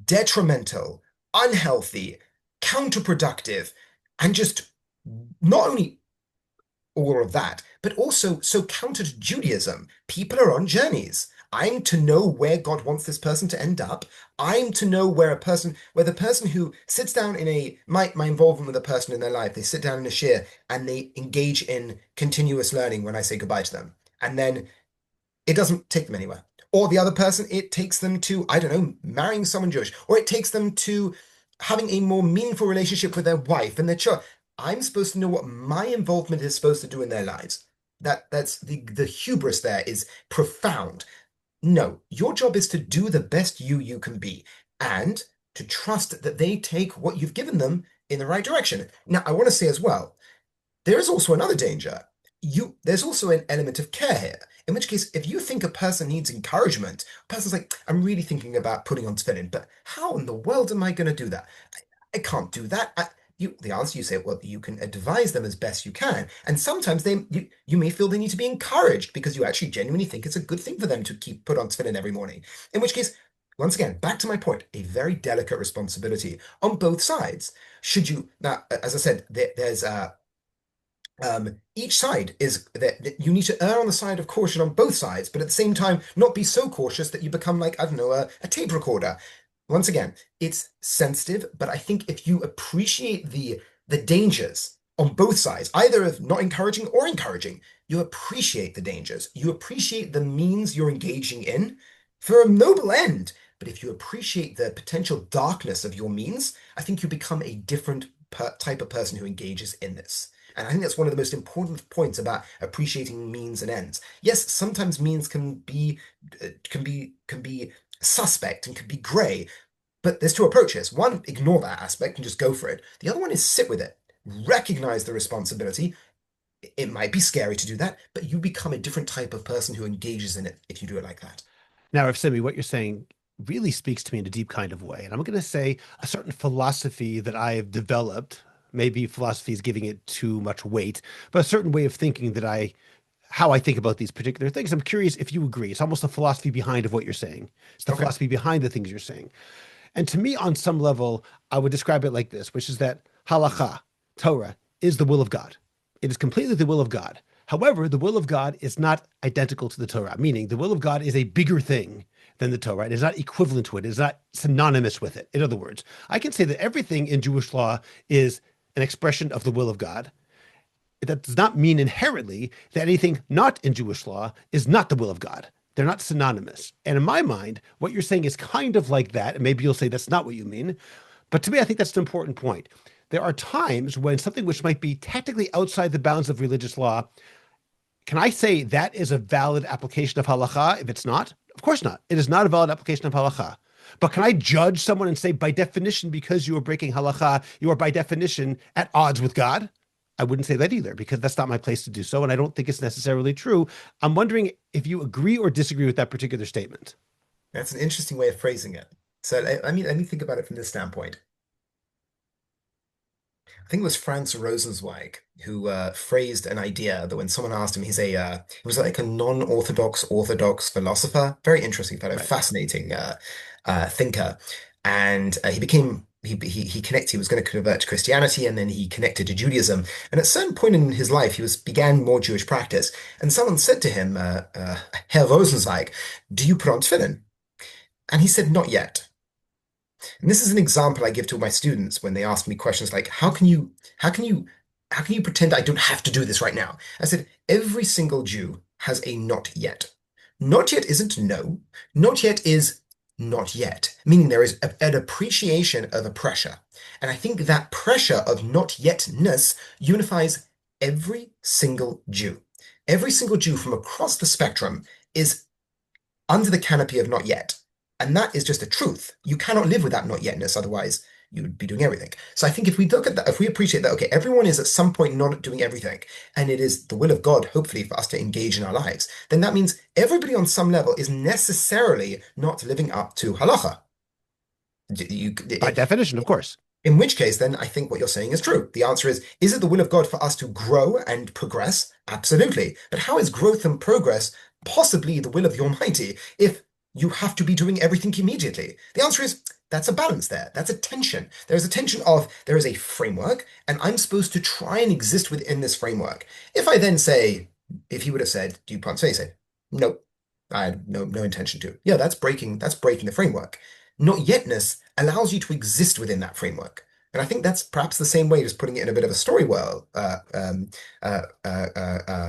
detrimental, unhealthy, counterproductive, and just not only all of that, but also so counter to Judaism. People are on journeys. I'm to know where God wants this person to end up. I'm to know where the person who sits down in my involvement with a person in their life, they sit down in a shir and they engage in continuous learning when I say goodbye to them. And then it doesn't take them anywhere. Or the other person, it takes them to, I don't know, marrying someone Jewish, or it takes them to having a more meaningful relationship with their wife and their child. I'm supposed to know what my involvement is supposed to do in their lives. That's the hubris there is profound. No, your job is to do the best you can be and to trust that they take what you've given them in the right direction. Now, I want to say as well, there is also another danger. There's also an element of care here. In which case, if you think a person needs encouragement, a person's like, "I'm really thinking about putting on tefillin, but how in the world am I going to do that? I can't do that." The answer you say, well, you can advise them as best you can, and sometimes you may feel they need to be encouraged because you actually genuinely think it's a good thing for them to keep put on tefillin every morning. In which case, once again, back to my point, a very delicate responsibility on both sides. Should you now, as I said, there's each side is that you need to err on the side of caution on both sides, but at the same time, not be so cautious that you become like, I don't know, a tape recorder. Once again, it's sensitive, but I think if you appreciate the dangers on both sides, either of not encouraging or encouraging, you appreciate the dangers. You appreciate the means you're engaging in for a noble end. But if you appreciate the potential darkness of your means, I think you become a different type of person who engages in this. And I think that's one of the most important points about appreciating means and ends. Yes, sometimes means can be suspect and can be grey, but there's two approaches. One, ignore that aspect and just go for it. The other one is sit with it, recognize the responsibility. It might be scary to do that, but you become a different type of person who engages in it if you do it like that. Now, Rav Simi, what you're saying really speaks to me in a deep kind of way. And I'm going to say a certain philosophy that I've developed, maybe philosophy is giving it too much weight, but a certain way of thinking how I think about these particular things. I'm curious if you agree. It's almost the philosophy behind of what you're saying. It's the Okay. philosophy behind the things you're saying. And to me, on some level, I would describe it like this, which is that halacha, Torah, is the will of God. It is completely the will of God. However, the will of God is not identical to the Torah, meaning the will of God is a bigger thing than the Torah. It is not equivalent to it. It is not synonymous with it. In other words, I can say that everything in Jewish law is an expression of the will of God. That does not mean inherently that anything not in Jewish law is not the will of God. They're not synonymous. And in my mind, what you're saying is kind of like that. And maybe you'll say that's not what you mean. But to me, I think that's an important point. There are times when something which might be technically outside the bounds of religious law, can I say that is a valid application of halacha if it's not? Of course not. It is not a valid application of halacha. But can I judge someone and say, by definition, because you are breaking halacha, you are by definition at odds with God? I wouldn't say that either, because that's not my place to do so. And I don't think it's necessarily true. I'm wondering if you agree or disagree with that particular statement. That's an interesting way of phrasing it. So let me think about it from this standpoint. I think it was Franz Rosenzweig who phrased an idea that when someone asked him, he was like a non-orthodox Orthodox philosopher, very interesting fellow, Right. fascinating thinker, and he was going to convert to Christianity, and then he connected to Judaism. And at a certain point in his life, he began more Jewish practice, and someone said to him, Herr Rosenzweig, "Do you put on tefillin?" And he said, "Not yet." And this is an example I give to my students when they ask me questions like, how can you, how can you pretend I don't have to do this right now? I said, every single Jew has a not yet. Not yet isn't no. Not yet is not yet, meaning there is an appreciation of a pressure. And I think that pressure of not yetness unifies every single Jew. Every single Jew from across the spectrum is under the canopy of not yet. And that is just a truth. You cannot live with that not yetness. Otherwise, you would be doing everything. So I think if we look at that, if we appreciate that, okay, everyone is at some point not doing everything, and it is the will of God, hopefully, for us to engage in our lives, then that means everybody on some level is necessarily not living up to halacha. You, By definition, of course. in which case, then I think what you're saying is true. The answer is it the will of God for us to grow and progress? Absolutely. But how is growth and progress possibly the will of the Almighty if you have to be doing everything immediately? The answer is that's a balance there. That's a tension. There's a tension of there is a framework, and I'm supposed to try and exist within this framework. If I then say, if he would have said, do you plan to say, no, I had no intention to. Yeah, that's breaking the framework. Not yetness allows you to exist within that framework. And I think that's perhaps the same way, just putting it in a bit of a story world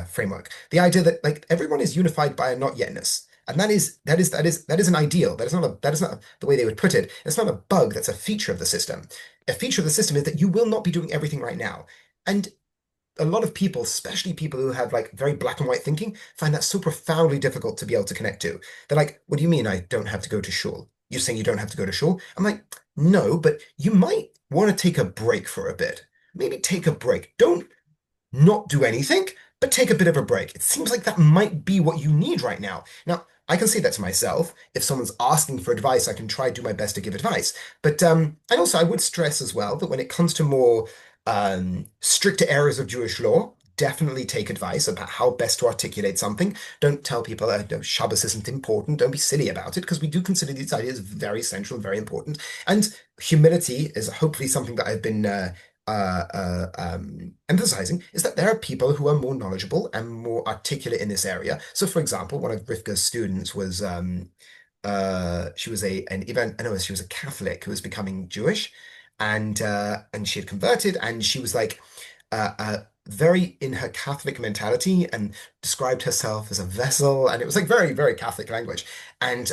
framework. The idea that like everyone is unified by a not yetness, and that is an ideal. That is not the way they would put it. It's not a bug. That's a feature of the system. A feature of the system is that you will not be doing everything right now. And a lot of people, especially people who have like very black and white thinking, find that so profoundly difficult to be able to connect to. They're like, what do you mean I don't have to go to shul? You're saying you don't have to go to shul? I'm like, no, but you might want to take a break for a bit. Maybe take a break. Don't not do anything, but take a bit of a break. It seems like that might be what you need right now. Now, I can say that to myself. If someone's asking for advice, I can try to do my best to give advice. But and also I would stress as well that when it comes to more stricter areas of Jewish law, definitely take advice about how best to articulate something. Don't tell people that Shabbos isn't important. Don't be silly about it, because we do consider these ideas very central and very important. And humility is hopefully something that I've been emphasizing, is that there are people who are more knowledgeable and more articulate in this area. So, for example, one of Rivka's students was she was she was a Catholic who was becoming Jewish, and she had converted, and she was like very in her Catholic mentality and described herself as a vessel, and it was like very, very Catholic language. And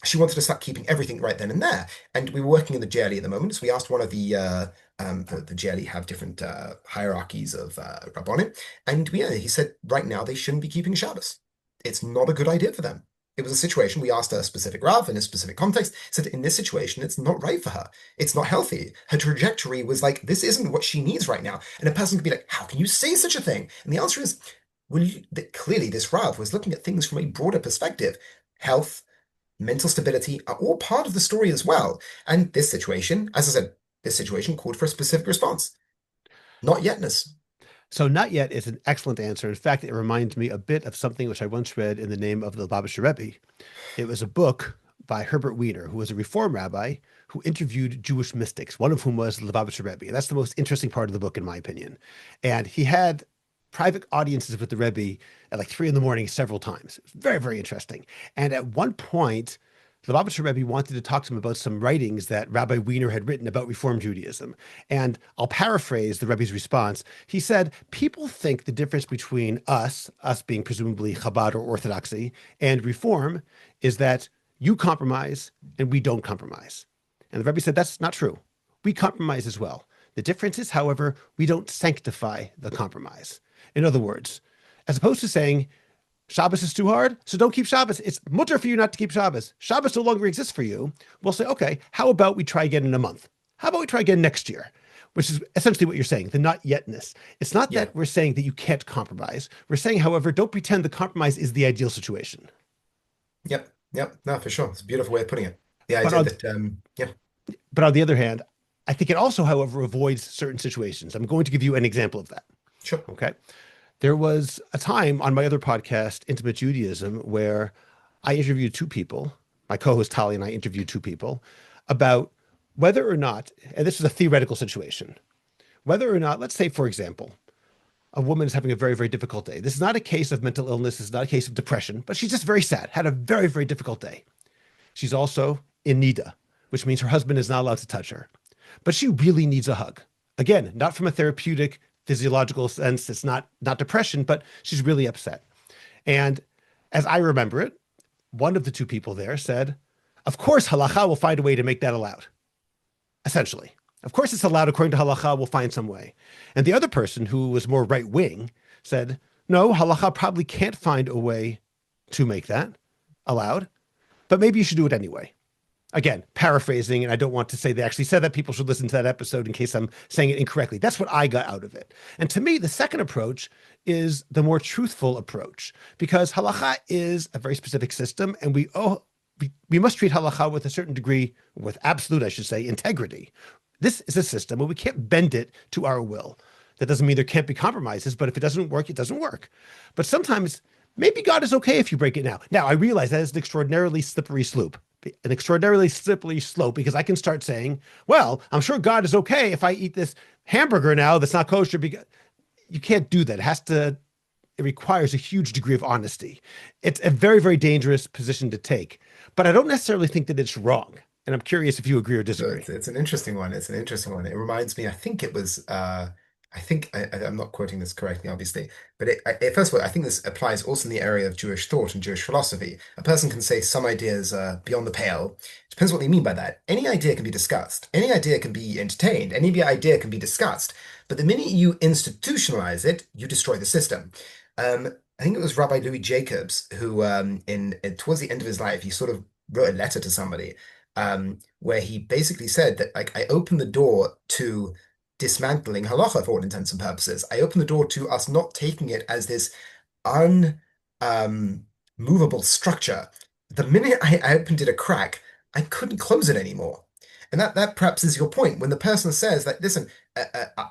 she wanted to start keeping everything right then and there. And we were working in the JLE at the moment, so we asked one of the JLE have different hierarchies of Rabbonim, and he said right now they shouldn't be keeping Shabbos. It's not a good idea for them. It was a situation, we asked a specific Rav in a specific context, said in this situation, it's not right for her. It's not healthy. Her trajectory was like, this isn't what she needs right now. And a person could be like, how can you say such a thing? And the answer is, clearly this Rav was looking at things from a broader perspective. Health, mental stability are all part of the story as well. And this situation, as I said, this situation called for a specific response. Not yetness. So not yet is an excellent answer. In fact, it reminds me a bit of something which I once read in the name of the Lubavitcher Rebbe. It was a book by Herbert Wiener, who was a Reform rabbi who interviewed Jewish mystics, one of whom was the Lubavitcher Rebbe. And that's the most interesting part of the book, in my opinion. And he had private audiences with the Rebbe at like 3 a.m. several times. Very, very interesting. And at one point, the Lubavitcher Rebbe wanted to talk to him about some writings that Rabbi Wiener had written about Reform Judaism. And I'll paraphrase the Rebbe's response. He said, people think the difference between us being presumably Chabad or Orthodoxy, and Reform is that you compromise and we don't compromise. And the Rebbe said, that's not true. We compromise as well. The difference is, however, we don't sanctify the compromise. In other words, as opposed to saying, Shabbos is too hard, so don't keep Shabbos. It's mutter for you not to keep Shabbos. Shabbos no longer exists for you. We'll say, okay, how about we try again in a month? How about we try again next year? Which is essentially what you're saying, the not yetness. It's not that we're saying that you can't compromise. We're saying, however, don't pretend the compromise is the ideal situation. Yep. No, for sure. It's a beautiful way of putting it. The idea that, But on the other hand, I think it also, however, avoids certain situations. I'm going to give you an example of that. Sure. Okay. There was a time on my other podcast, Intimate Judaism, where I interviewed 2 people. My co-host Tali and I interviewed 2 people about whether or not, and this is a theoretical situation, whether or not, let's say, for example, a woman is having a very, very difficult day. This is not a case of mental illness. This is not a case of depression, but she's just very sad, had a very, very difficult day. She's also in nida, which means her husband is not allowed to touch her, but she really needs a hug. Again, not from a therapeutic physiological sense. It's not depression, but she's really upset. And as I remember it, one of the 2 people there said, of course, halacha will find a way to make that allowed. Essentially, of course, it's allowed according to halacha. We'll find some way. And the other person, who was more right wing, said, no, halacha probably can't find a way to make that allowed, but maybe you should do it anyway. Again, paraphrasing, and I don't want to say they actually said that. People should listen to that episode in case I'm saying it incorrectly. That's what I got out of it. And to me, the second approach is the more truthful approach because halacha is a very specific system, and we must treat halacha with a certain degree, with absolute, I should say, integrity. This is a system where we can't bend it to our will. That doesn't mean there can't be compromises, but if it doesn't work, it doesn't work. But sometimes maybe God is okay if you break it now. Now, I realize that is an extraordinarily slippery slope, because I can start saying, well, I'm sure God is okay if I eat this hamburger now that's not kosher because you can't do that. It requires a huge degree of honesty. It's a very, very dangerous position to take, but I don't necessarily think that it's wrong. And I'm curious if you agree or So disagree. it's an interesting one. It's an interesting one. It reminds me, I think it was, I think I'm not quoting this correctly, obviously, but first of all, I think this applies also in the area of Jewish thought and Jewish philosophy. A person can say some ideas are beyond the pale. Depends what they mean by that. Any idea can be discussed. Any idea can be entertained. Any idea can be discussed. But the minute you institutionalize it, you destroy the system. I think it was Rabbi Louis Jacobs who, towards the end of his life, he sort of wrote a letter to somebody where he basically said that like I opened the door to dismantling halacha for all intents and purposes. I opened the door to us not taking it as this un movable structure. The minute I opened it a crack, I couldn't close it anymore. And that perhaps is your point when the person says that, listen,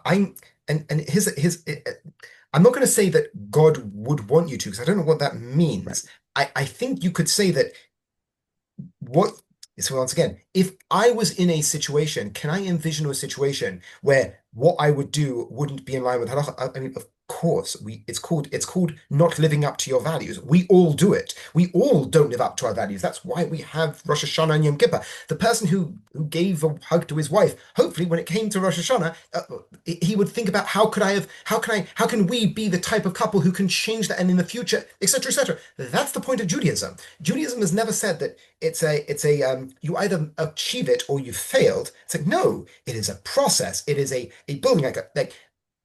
I'm and I'm not going to say that God would want you to, because I don't know what that Right. means. I think you could say that what so once again, if I was in a situation, can I envision a situation where what I would do wouldn't be in line with halacha? I mean, of course, it's called not living up to your values. We all do it. We all don't live up to our values. That's why we have Rosh Hashanah and Yom Kippur. The person who gave a hug to his wife, hopefully, when it came to Rosh Hashanah, he would think about how can we be the type of couple who can change that and in the future, etc., etc. That's the point of Judaism. Judaism has never said that it's a you either achieve it or you failed. It's like no, it is a process. It is a building like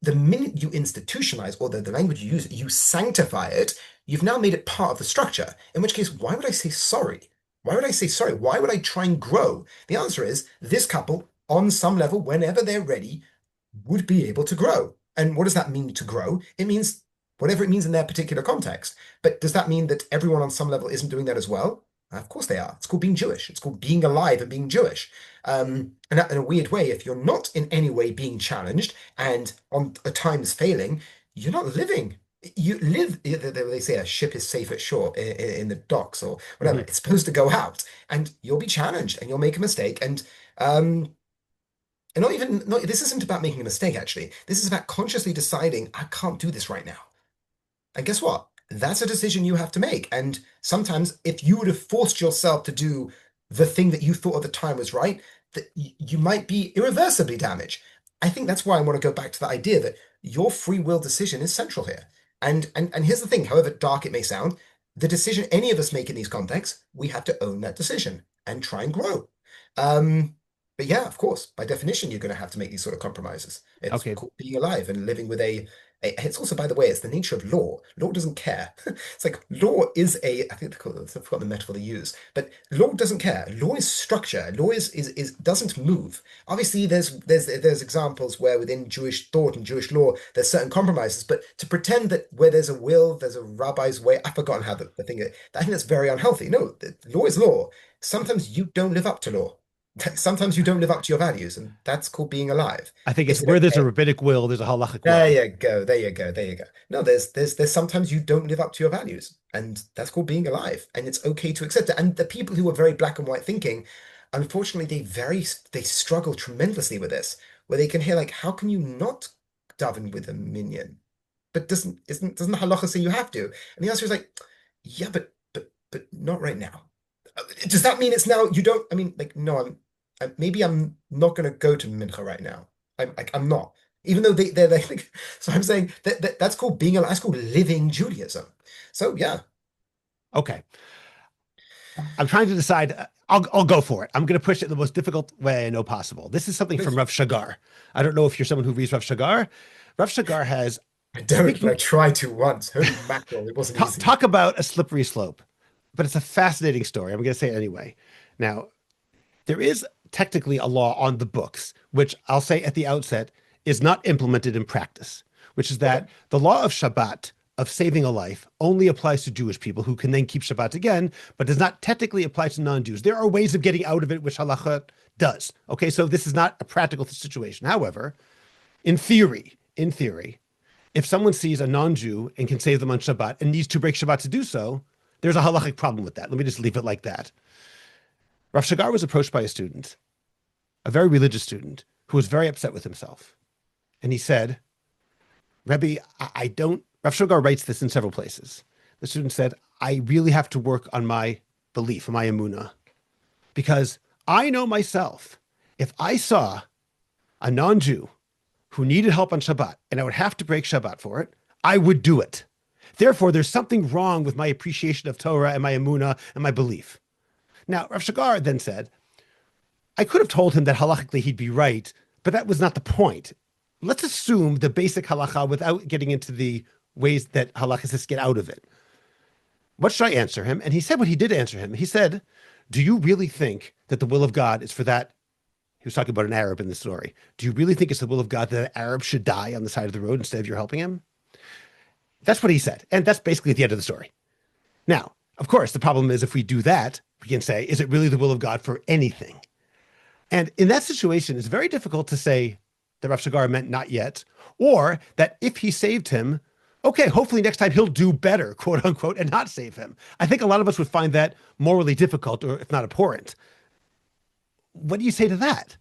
the minute you institutionalize or the language you use, you sanctify it, you've now made it part of the structure. In which case, why would I say sorry? Why would I say sorry? Why would I try and grow? The answer is this couple, on some level, whenever they're ready, would be able to grow. And what does that mean to grow? It means whatever it means in their particular context. But does that mean that everyone on some level isn't doing that as well? Of course they are. It's called being Jewish. It's called being alive and being Jewish. And that, in a weird way, if you're not in any way being challenged and on a times failing, you're not living. You live, they say a ship is safe at shore in the docks or whatever. Mhm. It's supposed to go out and you'll be challenged and you'll make a mistake. And not even, not, this isn't about making a mistake, actually. This is about consciously deciding, I can't do this right now. And guess what? That's a decision you have to make. And sometimes, if you would have forced yourself to do the thing that you thought at the time was right, that you might be irreversibly damaged. I think that's why I want to go back to the idea that your free will decision is central here. And here's the thing, however dark it may sound, the decision any of us make in these contexts, we have to own that decision and try and grow. Um, but yeah, of course, by definition, you're going to have to make these sort of compromises. It's Okay. called being alive and living with it's also, by the way, it's the nature of law. Law doesn't care. It's like law is I think they call it, I've forgotten the metaphor they use, but law doesn't care. Law is structure. Law is doesn't move. Obviously, there's examples where within Jewish thought and Jewish law, there's certain compromises, but to pretend that where there's a will, there's a rabbi's way, I've forgotten how the thing is. I think that's very unhealthy. No, law is law. Sometimes you don't live up to law. Sometimes you don't live up to your values, and that's called being alive. I think it's Is it where there's a okay? rabbinic will, there's a halachic There will. you go. There you go. There you go. No, there's sometimes you don't live up to your values, and that's called being alive, and it's okay to accept it. And the people who are very black and white thinking, unfortunately, they struggle tremendously with this, where they can hear like, how can you not daven with a minion? But doesn't the halacha say you have to? And the answer is like, yeah, but not right now. Does that mean it's now you don't? I mean, like, no, maybe I'm not going to go to mincha right now. I'm not. Even though they're like, so I'm saying that's called being alive. That's called living Judaism. So yeah, Okay. I'm trying to decide. I'll go for it. I'm going to push it in the most difficult way I know possible. This is something from please. Rav Shagar. I don't know if you're someone who reads Rav Shagar. Rav Shagar has I don't, but I speaking tried to once. Holy mackerel, it wasn't easy. talk about a slippery slope, but it's a fascinating story. I'm going to say it anyway. Now, There is technically a law on the books, which I'll say at the outset is not implemented in practice, which is Okay. that the law of Shabbat, of saving a life, only applies to Jewish people who can then keep Shabbat again, but does not technically apply to non-Jews. There are ways of getting out of it, which halacha does. Okay, so this is not a practical situation. However, in theory, if someone sees a non-Jew and can save them on Shabbat and needs to break Shabbat to do so, there's a halachic problem with that. Let me just leave it like that. Rav Shagar was approached by a student, a very religious student, who was very upset with himself. And he said, Rebbe, I don't, Rav Shagar writes this in several places. The student said, I really have to work on my belief, my emunah, because I know myself, if I saw a non-Jew who needed help on Shabbat and I would have to break Shabbat for it, I would do it. Therefore, there's something wrong with my appreciation of Torah and my emunah and my belief. Now, Rav Shagar then said, I could have told him that halachically he'd be right, but that was not the point. Let's assume the basic halacha without getting into the ways that halachicists get out of it. What should I answer him? And he said what he did answer him. He said, do you really think that the will of God is for that? He was talking about an Arab in the story. Do you really think it's the will of God that an Arab should die on the side of the road instead of you're helping him? That's what he said. And that's basically the end of the story. Now, of course, the problem is if we do that, we can say, is it really the will of God for anything? And in that situation, it's very difficult to say that Rav Shagar meant not yet, or that if he saved him, okay, hopefully next time he'll do better, quote unquote, and not save him. I think a lot of us would find that morally difficult, or if not abhorrent. What do you say to that?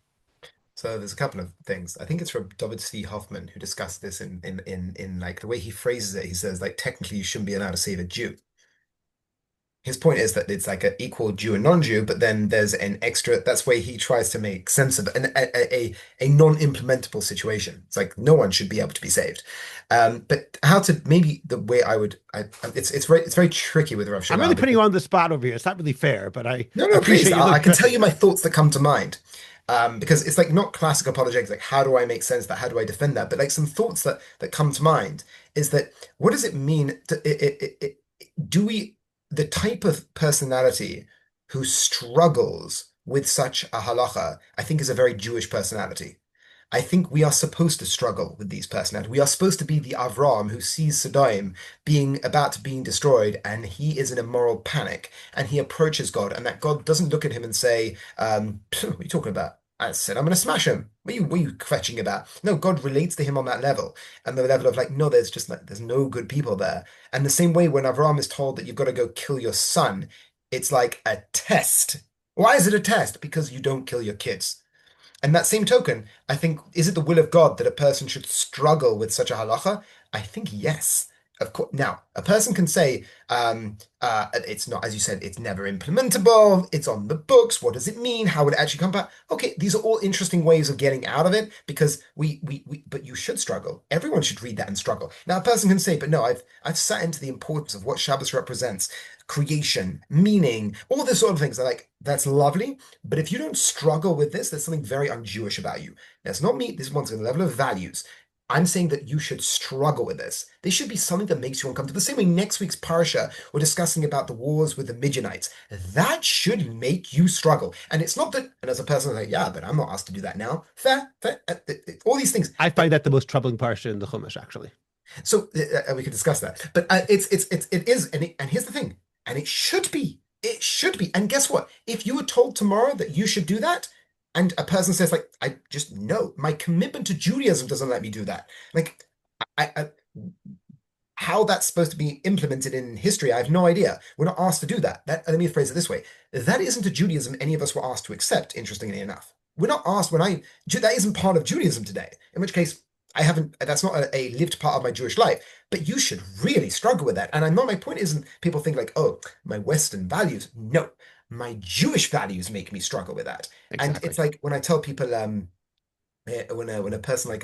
So there's a couple of things. I think it's from David C. Hoffman who discussed this in like the way he phrases it. He says like technically you shouldn't be allowed to save a Jew. His point is that it's like an equal Jew and non-Jew, but then there's an extra. That's where he tries to make sense of a non-implementable situation. It's like no one should be able to be saved. But how to maybe the way I would, it's very tricky with Rav I'm Shagar really putting you because on the spot over here. It's not really fair, but I no, no, please. appreciate you I look. can tell you my thoughts that come to mind. Because it's like not classic apologetics, like how do I make sense of that? How do I defend that? But like some thoughts that come to mind is that what does it mean do we the type of personality who struggles with such a halacha, I think is a very Jewish personality. I think we are supposed to struggle with these personalities. We are supposed to be the Avram who sees Sodom being about to being destroyed, and he is in a moral panic, and he approaches God, and that God doesn't look at him and say, "What are you talking about?" I said, "I'm going to smash him." What are you fetching about? No, God relates to him on that level, and the level of like, no, there's just like there's no good people there. And the same way when Avram is told that you've got to go kill your son, it's like a test. Why is it a test? Because you don't kill your kids. And that same token, I think, is it the will of God that a person should struggle with such a halacha? I think yes. Of course. Now, a person can say, it's not, as you said, it's never implementable. It's on the books. What does it mean? How would it actually come back? Okay, these are all interesting ways of getting out of it because but you should struggle. Everyone should read that and struggle. Now, a person can say, but no, I've sat into the importance of what Shabbos represents, creation, meaning, all this sort of things. Are like, that's lovely. But if you don't struggle with this, there's something very un-Jewish about you. That's not me. This one's on the level of values. I'm saying that you should struggle with this. This should be something that makes you uncomfortable. The same way next week's parsha, we're discussing about the wars with the Midianites. That should make you struggle. And it's not that, and as a person, I'm like, yeah, but I'm not asked to do that now. Fair, fair, all these things. I find that the most troubling parsha in the Chumash, actually. So we could discuss that. But it is, and here's the thing, and it should be. It should be. And guess what? If you were told tomorrow that you should do that, and a person says, like, I just no, my commitment to Judaism doesn't let me do that. Like, I how that's supposed to be implemented in history, I have no idea. We're not asked to do that. Let me phrase it this way. That isn't a Judaism any of us were asked to accept, interestingly enough. We're not asked that isn't part of Judaism today, in which case I haven't, that's not a lived part of my Jewish life, but you should really struggle with that. And I know my point isn't people think like, oh, my Western values. No, my Jewish values make me struggle with that. And Exactly. it's like when I tell people, when a person like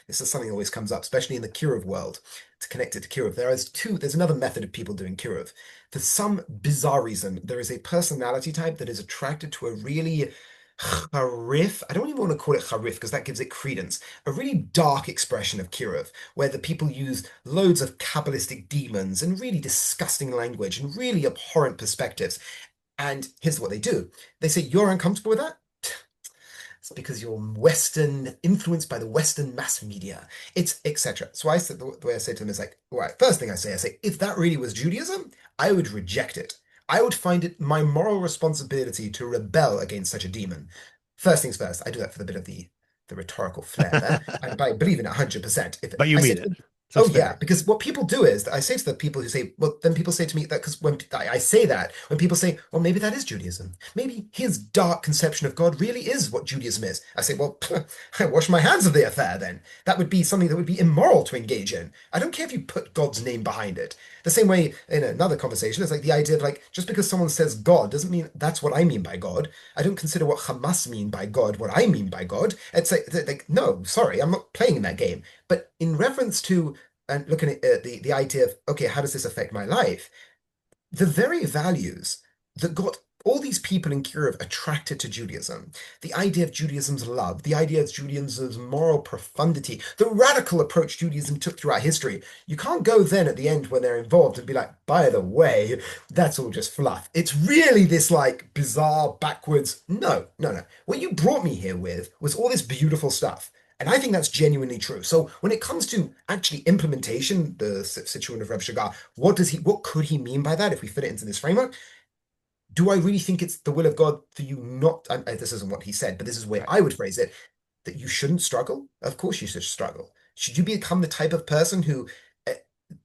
this is something that always comes up, especially in the Kiruv world, to connect it to Kiruv. There's another method of people doing Kiruv. For some bizarre reason, there is a personality type that is attracted to a really harif, I don't even want to call it harif because that gives it credence, a really dark expression of Kiruv, where the people use loads of Kabbalistic demons and really disgusting language and really abhorrent perspectives. And here's what they do. They say, you're uncomfortable with that? It's because you're Western, influenced by the Western mass media. It's etc. So I said the way I say to them is like, all right, first thing I say, if that really was Judaism, I would reject it. I would find it my moral responsibility to rebel against such a demon. First things first, I do that for the bit of the rhetorical flair there, and by believing it 100%. If But you I say mean to it. them, So oh it's yeah, fair. because what people do is I say to the people who say, well, then people say to me that because when I say that, when people say, well, maybe that is Judaism. Maybe his dark conception of God really is what Judaism is. I say, well, I wash my hands of the affair then. That would be something that would be immoral to engage in. I don't care if you put God's name behind it. The same way in another conversation, it's like the idea of like, just because someone says God doesn't mean that's what I mean by God. I don't consider what Hamas mean by God what I mean by God. It's like no, sorry, I'm not playing in that game. But in reference to and looking at the idea of okay, how does this affect my life? The very values that got all these people in Kiruv attracted to Judaism, the idea of Judaism's love, the idea of Judaism's moral profundity, the radical approach Judaism took throughout history. You can't go then at the end when they're involved and be like, by the way, that's all just fluff. It's really this like bizarre, backwards. No, no, no. What you brought me here with was all this beautiful stuff. And I think that's genuinely true. So when it comes to actually implementation, the situation of Reb Shagar, what could he mean by that if we fit it into this framework? Do I really think it's the will of God for you not, and this isn't what he said, but this is the way Right. I would phrase it, that you shouldn't struggle? Of course you should struggle. Should you become the type of person who uh,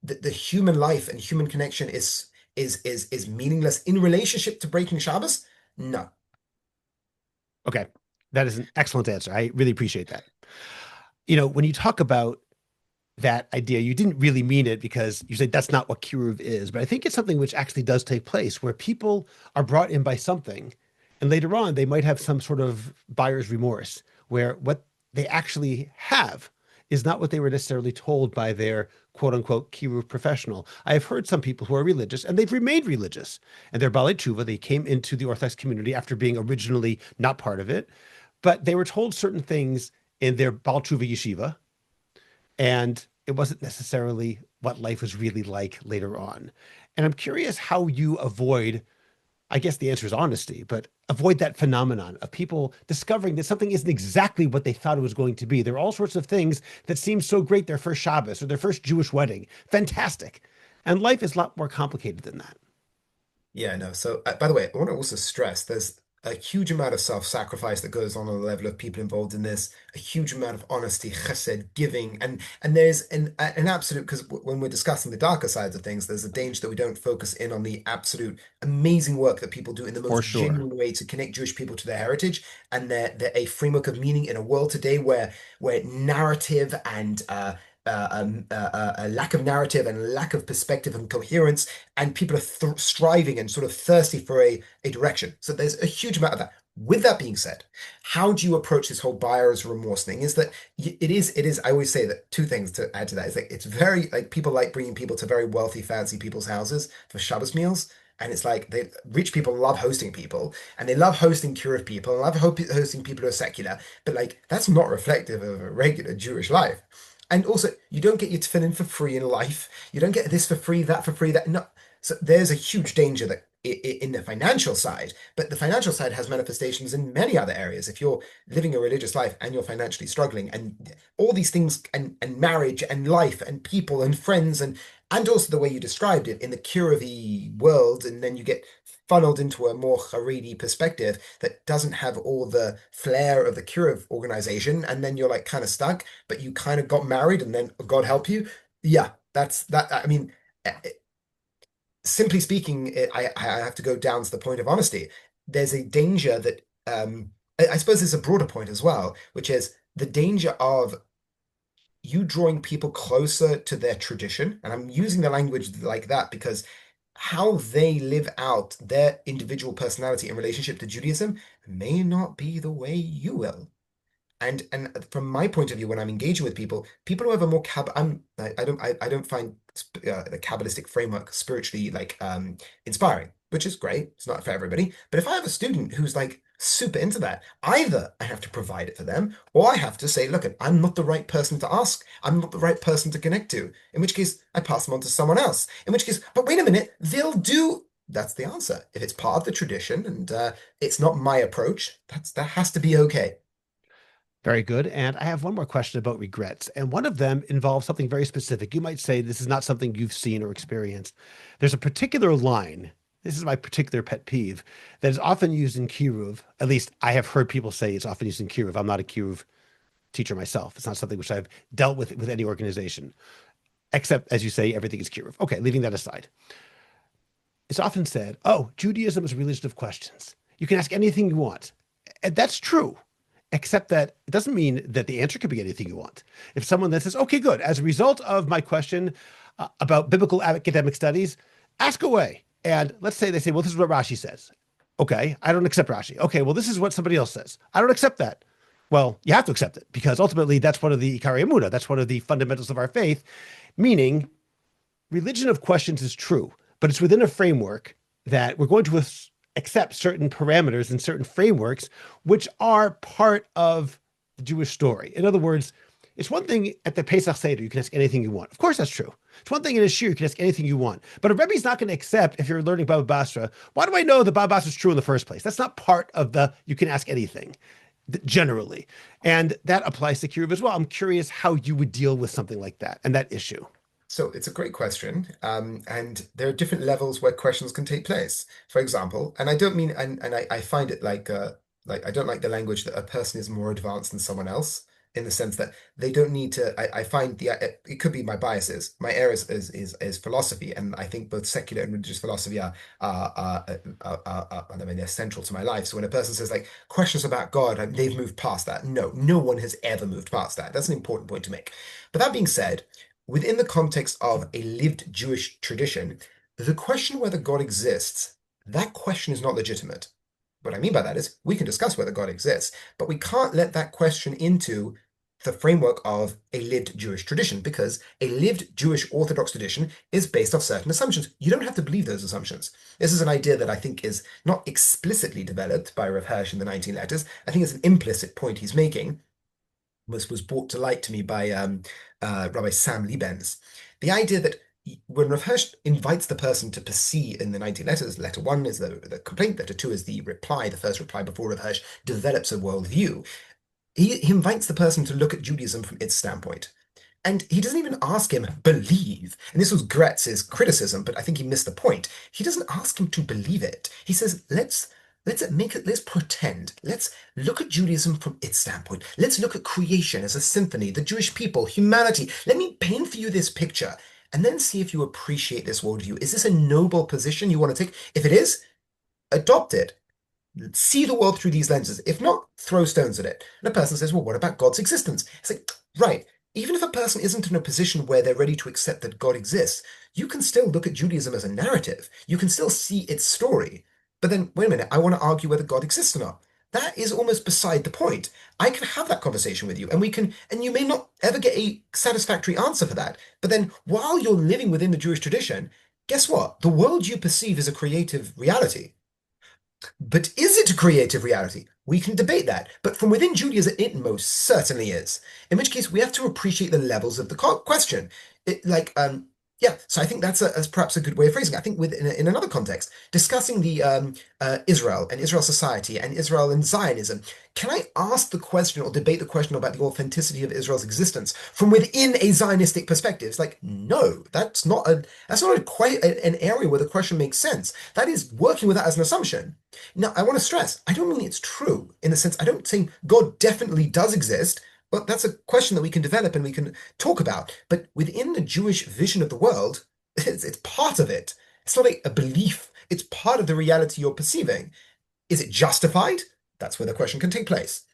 the human life and human connection is meaningless in relationship to breaking Shabbos? No. Okay. That is an excellent answer. I really appreciate that. When you talk about that idea, you didn't really mean it because you said that's not what Kiruv is, but I think it's something which actually does take place where people are brought in by something, and later on they might have some sort of buyer's remorse where what they actually have is not what they were necessarily told by their quote unquote Kiruv professional. I have heard some people who are religious and they've remained religious and they're Balei Tshuva. They came into the Orthodox community after being originally not part of it, but they were told certain things in their Baal Tshuva yeshiva, and it wasn't necessarily what life was really like later on. And I'm curious how you avoid, I guess the answer is honesty, but avoid that phenomenon of people discovering that something isn't exactly what they thought it was going to be. There are all sorts of things that seem so great, their first Shabbos or their first Jewish wedding. Fantastic. And life is a lot more complicated than that. Yeah, no. So, by the way, I want to also stress there's a huge amount of self-sacrifice that goes on the level of people involved in this, a huge amount of honesty, chesed, giving, and there's an absolute because when we're discussing the darker sides of things, there's a danger that we don't focus in on the absolute amazing work that people do in the For most sure. genuine way to connect Jewish people to their heritage and their a framework of meaning in a world today where narrative and a lack of narrative and lack of perspective and coherence and people are striving and sort of thirsty for a direction. So there's a huge amount of that. With that being said, how do you approach this whole buyer's remorse thing? Is that it is. I always say that two things to add to that is like it's very like people like bringing people to very wealthy, fancy people's houses for Shabbos meals. And it's like rich people love hosting people and they love hosting Kiruv people and love hosting people who are secular, but like that's not reflective of a regular Jewish life. And also, you don't get your tefillin for free in life. You don't get this for free, that for free, that no. So there's a huge danger that in the financial side, but the financial side has manifestations in many other areas. If you're living a religious life and you're financially struggling, and all these things, and marriage and life and people and friends and also the way you described it in the Kiravi world, and then you get funneled into a more Haredi perspective that doesn't have all the flair of the Kiriv organization, and then you're like kind of stuck, but you kind of got married, and then God help you. Yeah, that's that. I mean, simply speaking, I have to go down to the point of honesty. There's a danger that I suppose there's a broader point as well, which is the danger of you drawing people closer to their tradition. And I'm using the language like that because how they live out their individual personality in relationship to Judaism may not be the way you will. And from my point of view, when I'm engaging with people, people who have a more I don't find the Kabbalistic framework spiritually like inspiring, which is great. It's not for everybody. But if I have a student who's like super into that, either I have to provide it for them, or I have to say, look, I'm not the right person to ask. I'm not the right person to connect to. In which case, I pass them on to someone else. In which case, but wait a minute, they'll do. That's the answer. If it's part of the tradition and it's not my approach, that has to be okay. Very good. And I have one more question about regrets. And one of them involves something very specific. You might say this is not something you've seen or experienced. There's a particular line. This is my particular pet peeve that is often used in Kiruv. At least I have heard people say it's often used in Kiruv. I'm not a Kiruv teacher myself. It's not something which I've dealt with any organization, except as you say, everything is Kiruv. Okay, leaving that aside. It's often said, oh, Judaism is a religion of questions. You can ask anything you want. And that's true, except that it doesn't mean that the answer could be anything you want. If someone then says, okay, good, as a result of my question about biblical academic studies, ask away. And let's say they say, well, this is what Rashi says. Okay, I don't accept Rashi. Okay, well, this is what somebody else says. I don't accept that. Well, you have to accept it because ultimately that's one of the Ikari Emunah. That's one of the fundamentals of our faith, meaning religion of questions is true, but it's within a framework that we're going to accept certain parameters and certain frameworks, which are part of the Jewish story. In other words, it's one thing at the Pesach Seder, you can ask anything you want. Of course, that's true. It's one thing in a shir, you can ask anything you want. But a Rebbe's not going to accept, if you're learning Baba Basra, why do I know that Baba Basra is true in the first place? That's not part of the, you can ask anything, generally. And that applies to Kiruv as well. I'm curious how you would deal with something like that and that issue. So it's a great question, and there are different levels where questions can take place. For example, and I don't mean, and I find it like I don't like the language that a person is more advanced than someone else, in the sense that they don't need to. I find it could be my biases. My area is philosophy, and I think both secular and religious philosophy I mean, they're central to my life. So when a person says like questions about God, they've moved past that. No, no one has ever moved past that. That's an important point to make. But that being said, within the context of a lived Jewish tradition, the question whether God exists, that question is not legitimate. What I mean by that is we can discuss whether God exists, but we can't let that question into the framework of a lived Jewish tradition because a lived Jewish Orthodox tradition is based off certain assumptions. You don't have to believe those assumptions. This is an idea that I think is not explicitly developed by Rav Hirsch in the 19 letters. I think it's an implicit point he's making was brought to light to me by Rabbi Sam Liebens. The idea that when Rav Hirsch invites the person to perceive in the 19 letters, letter one is the complaint, letter two is the reply, the first reply before Rav Hirsch develops a worldview. He invites the person to look at Judaism from its standpoint. And he doesn't even ask him believe. And this was Gretz's criticism, but I think he missed the point. He doesn't ask him to believe it. He says, let's pretend. Let's look at Judaism from its standpoint. Let's look at creation as a symphony, the Jewish people, humanity. Let me paint for you this picture and then see if you appreciate this worldview. Is this a noble position you want to take? If it is, adopt it. See the world through these lenses. If not, throw stones at it. And a person says, well, what about God's existence? It's like, right. Even if a person isn't in a position where they're ready to accept that God exists, you can still look at Judaism as a narrative. You can still see its story. But then, wait a minute, I want to argue whether God exists or not. That is almost beside the point. I can have that conversation with you, and you may not ever get a satisfactory answer for that. But then, while you're living within the Jewish tradition, guess what? The world you perceive is a creative reality. But is it a creative reality? We can debate that. But from within Judaism, it most certainly is. In which case, we have to appreciate the levels of the question. Yeah, so I think that's perhaps a good way of phrasing it. I think in another context, discussing the Israel and Israel society and Israel and Zionism, can I ask the question or debate the question about the authenticity of Israel's existence from within a Zionistic perspective? It's like, no, that's not quite an area where the question makes sense. That is working with that as an assumption. Now, I want to stress, I don't mean it's true in the sense, I don't think God definitely does exist. Well, that's a question that we can develop and we can talk about. But within the Jewish vision of the world, it's part of it. It's not a belief. It's part of the reality you're perceiving. Is it justified? That's where the question can take place.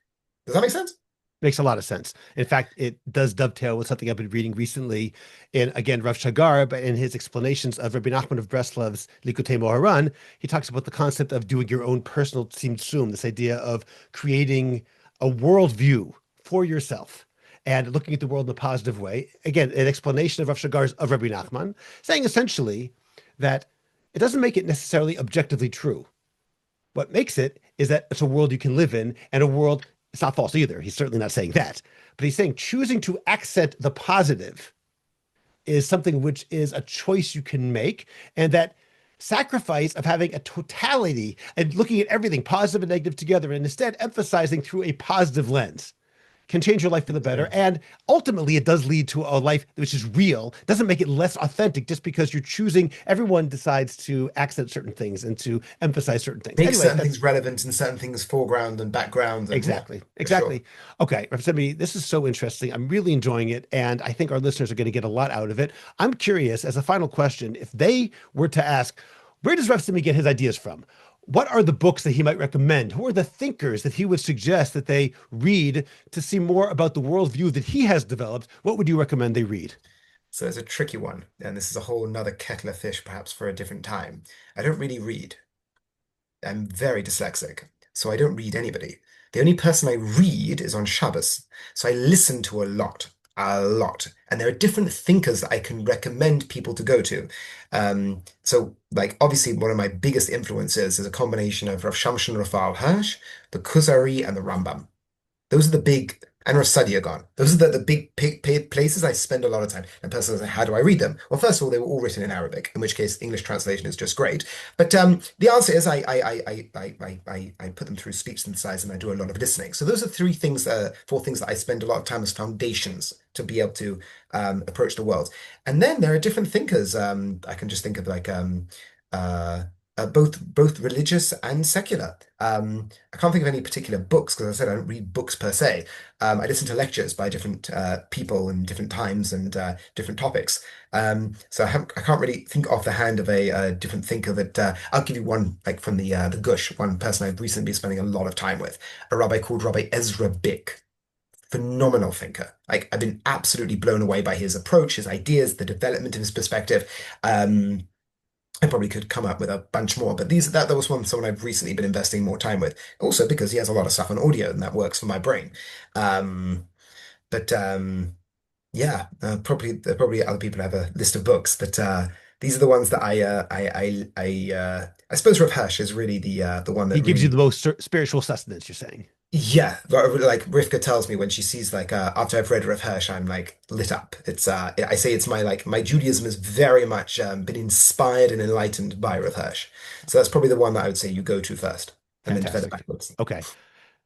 Does that make sense? Makes a lot of sense. In fact, it does dovetail with something I've been reading recently in, again, Rav Shagar, but in his explanations of Rabbi Nachman of Breslov's Likutei Moharan, he talks about the concept of doing your own personal tzimtzum, this idea of creating a worldview for yourself and looking at the world in a positive way. Again, an explanation of Rav Shagar's of Rabbi Nachman, saying essentially that it doesn't make it necessarily objectively true. What makes it is that it's a world you can live in and a world, it's not false either. He's certainly not saying that, but he's saying choosing to accent the positive is something which is a choice you can make, and that sacrifice of having a totality and looking at everything positive and negative together and instead emphasizing through a positive lens can change your life for the better. And ultimately, it does lead to a life which is real. It doesn't make it less authentic just because you're choosing. Everyone decides to accent certain things and to emphasize certain things. Make Anyway, certain that's things relevant and certain things foreground and background, and yeah, exactly, for sure. exactly. Okay, Rav Simi, this is so interesting. I'm really enjoying it, and I think our listeners are going to get a lot out of it. I'm curious, as a final question, if they were to ask, where does Rav Simi get his ideas from? What are the books that he might recommend? Who are the thinkers that he would suggest that they read to see more about the worldview that he has developed? What would you recommend they read? So it's a tricky one, and this is a whole nother kettle of fish, perhaps for a different time. I don't really read. I'm very dyslexic, so I don't read anybody. The only person I read is on Shabbos. So I listen to a lot, a lot. And there are different thinkers that I can recommend people to go to. So, like, obviously, one of my biggest influences is a combination of Rav Shamshin and Raphael Hirsch, the Kuzari, and the Rambam. Those are the big, and Rosadia gone. Those are the big places I spend a lot of time. And personally, like, how do I read them? Well, first of all, they were all written in Arabic, in which case English translation is just great. But the answer is I put them through speech synthesizer and I do a lot of listening. So those are four things that I spend a lot of time as foundations to be able to approach the world. And then there are different thinkers. I can just think of like uh, both religious and secular. I can't think of any particular books because I said I don't read books per se. I listen to lectures by different people and different times and different topics. So I can't really think off the hand of a different thinker that I'll give you one like from the Gush, one person I've recently been spending a lot of time with, a rabbi called Rabbi Ezra Bick. Phenomenal thinker. Like I've been absolutely blown away by his approach, his ideas, the development of his perspective. I probably could come up with a bunch more, but that was someone I've recently been investing more time with. Also because he has a lot of stuff on audio and that works for my brain. Um, but yeah, probably there are probably other people who have a list of books, but these are the ones that I suppose Rav Hirsch is really the one He that gives you really. the most spiritual sustenance, you're saying. Yeah, like Rivka tells me when she sees like after I've read Rav Hirsch, I'm like lit up. It's I say it's my Judaism has very much been inspired and enlightened by Rav Hirsch. So that's probably the one that I would say you go to first and then develop Fantastic. backwards. Okay.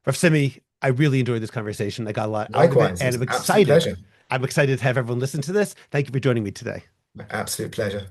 Rav Simi, I really enjoyed this conversation. I got a lot out of it, Likewise, it and was an absolute pleasure. I'm excited to have everyone listen to this. Thank you for joining me today. My absolute pleasure.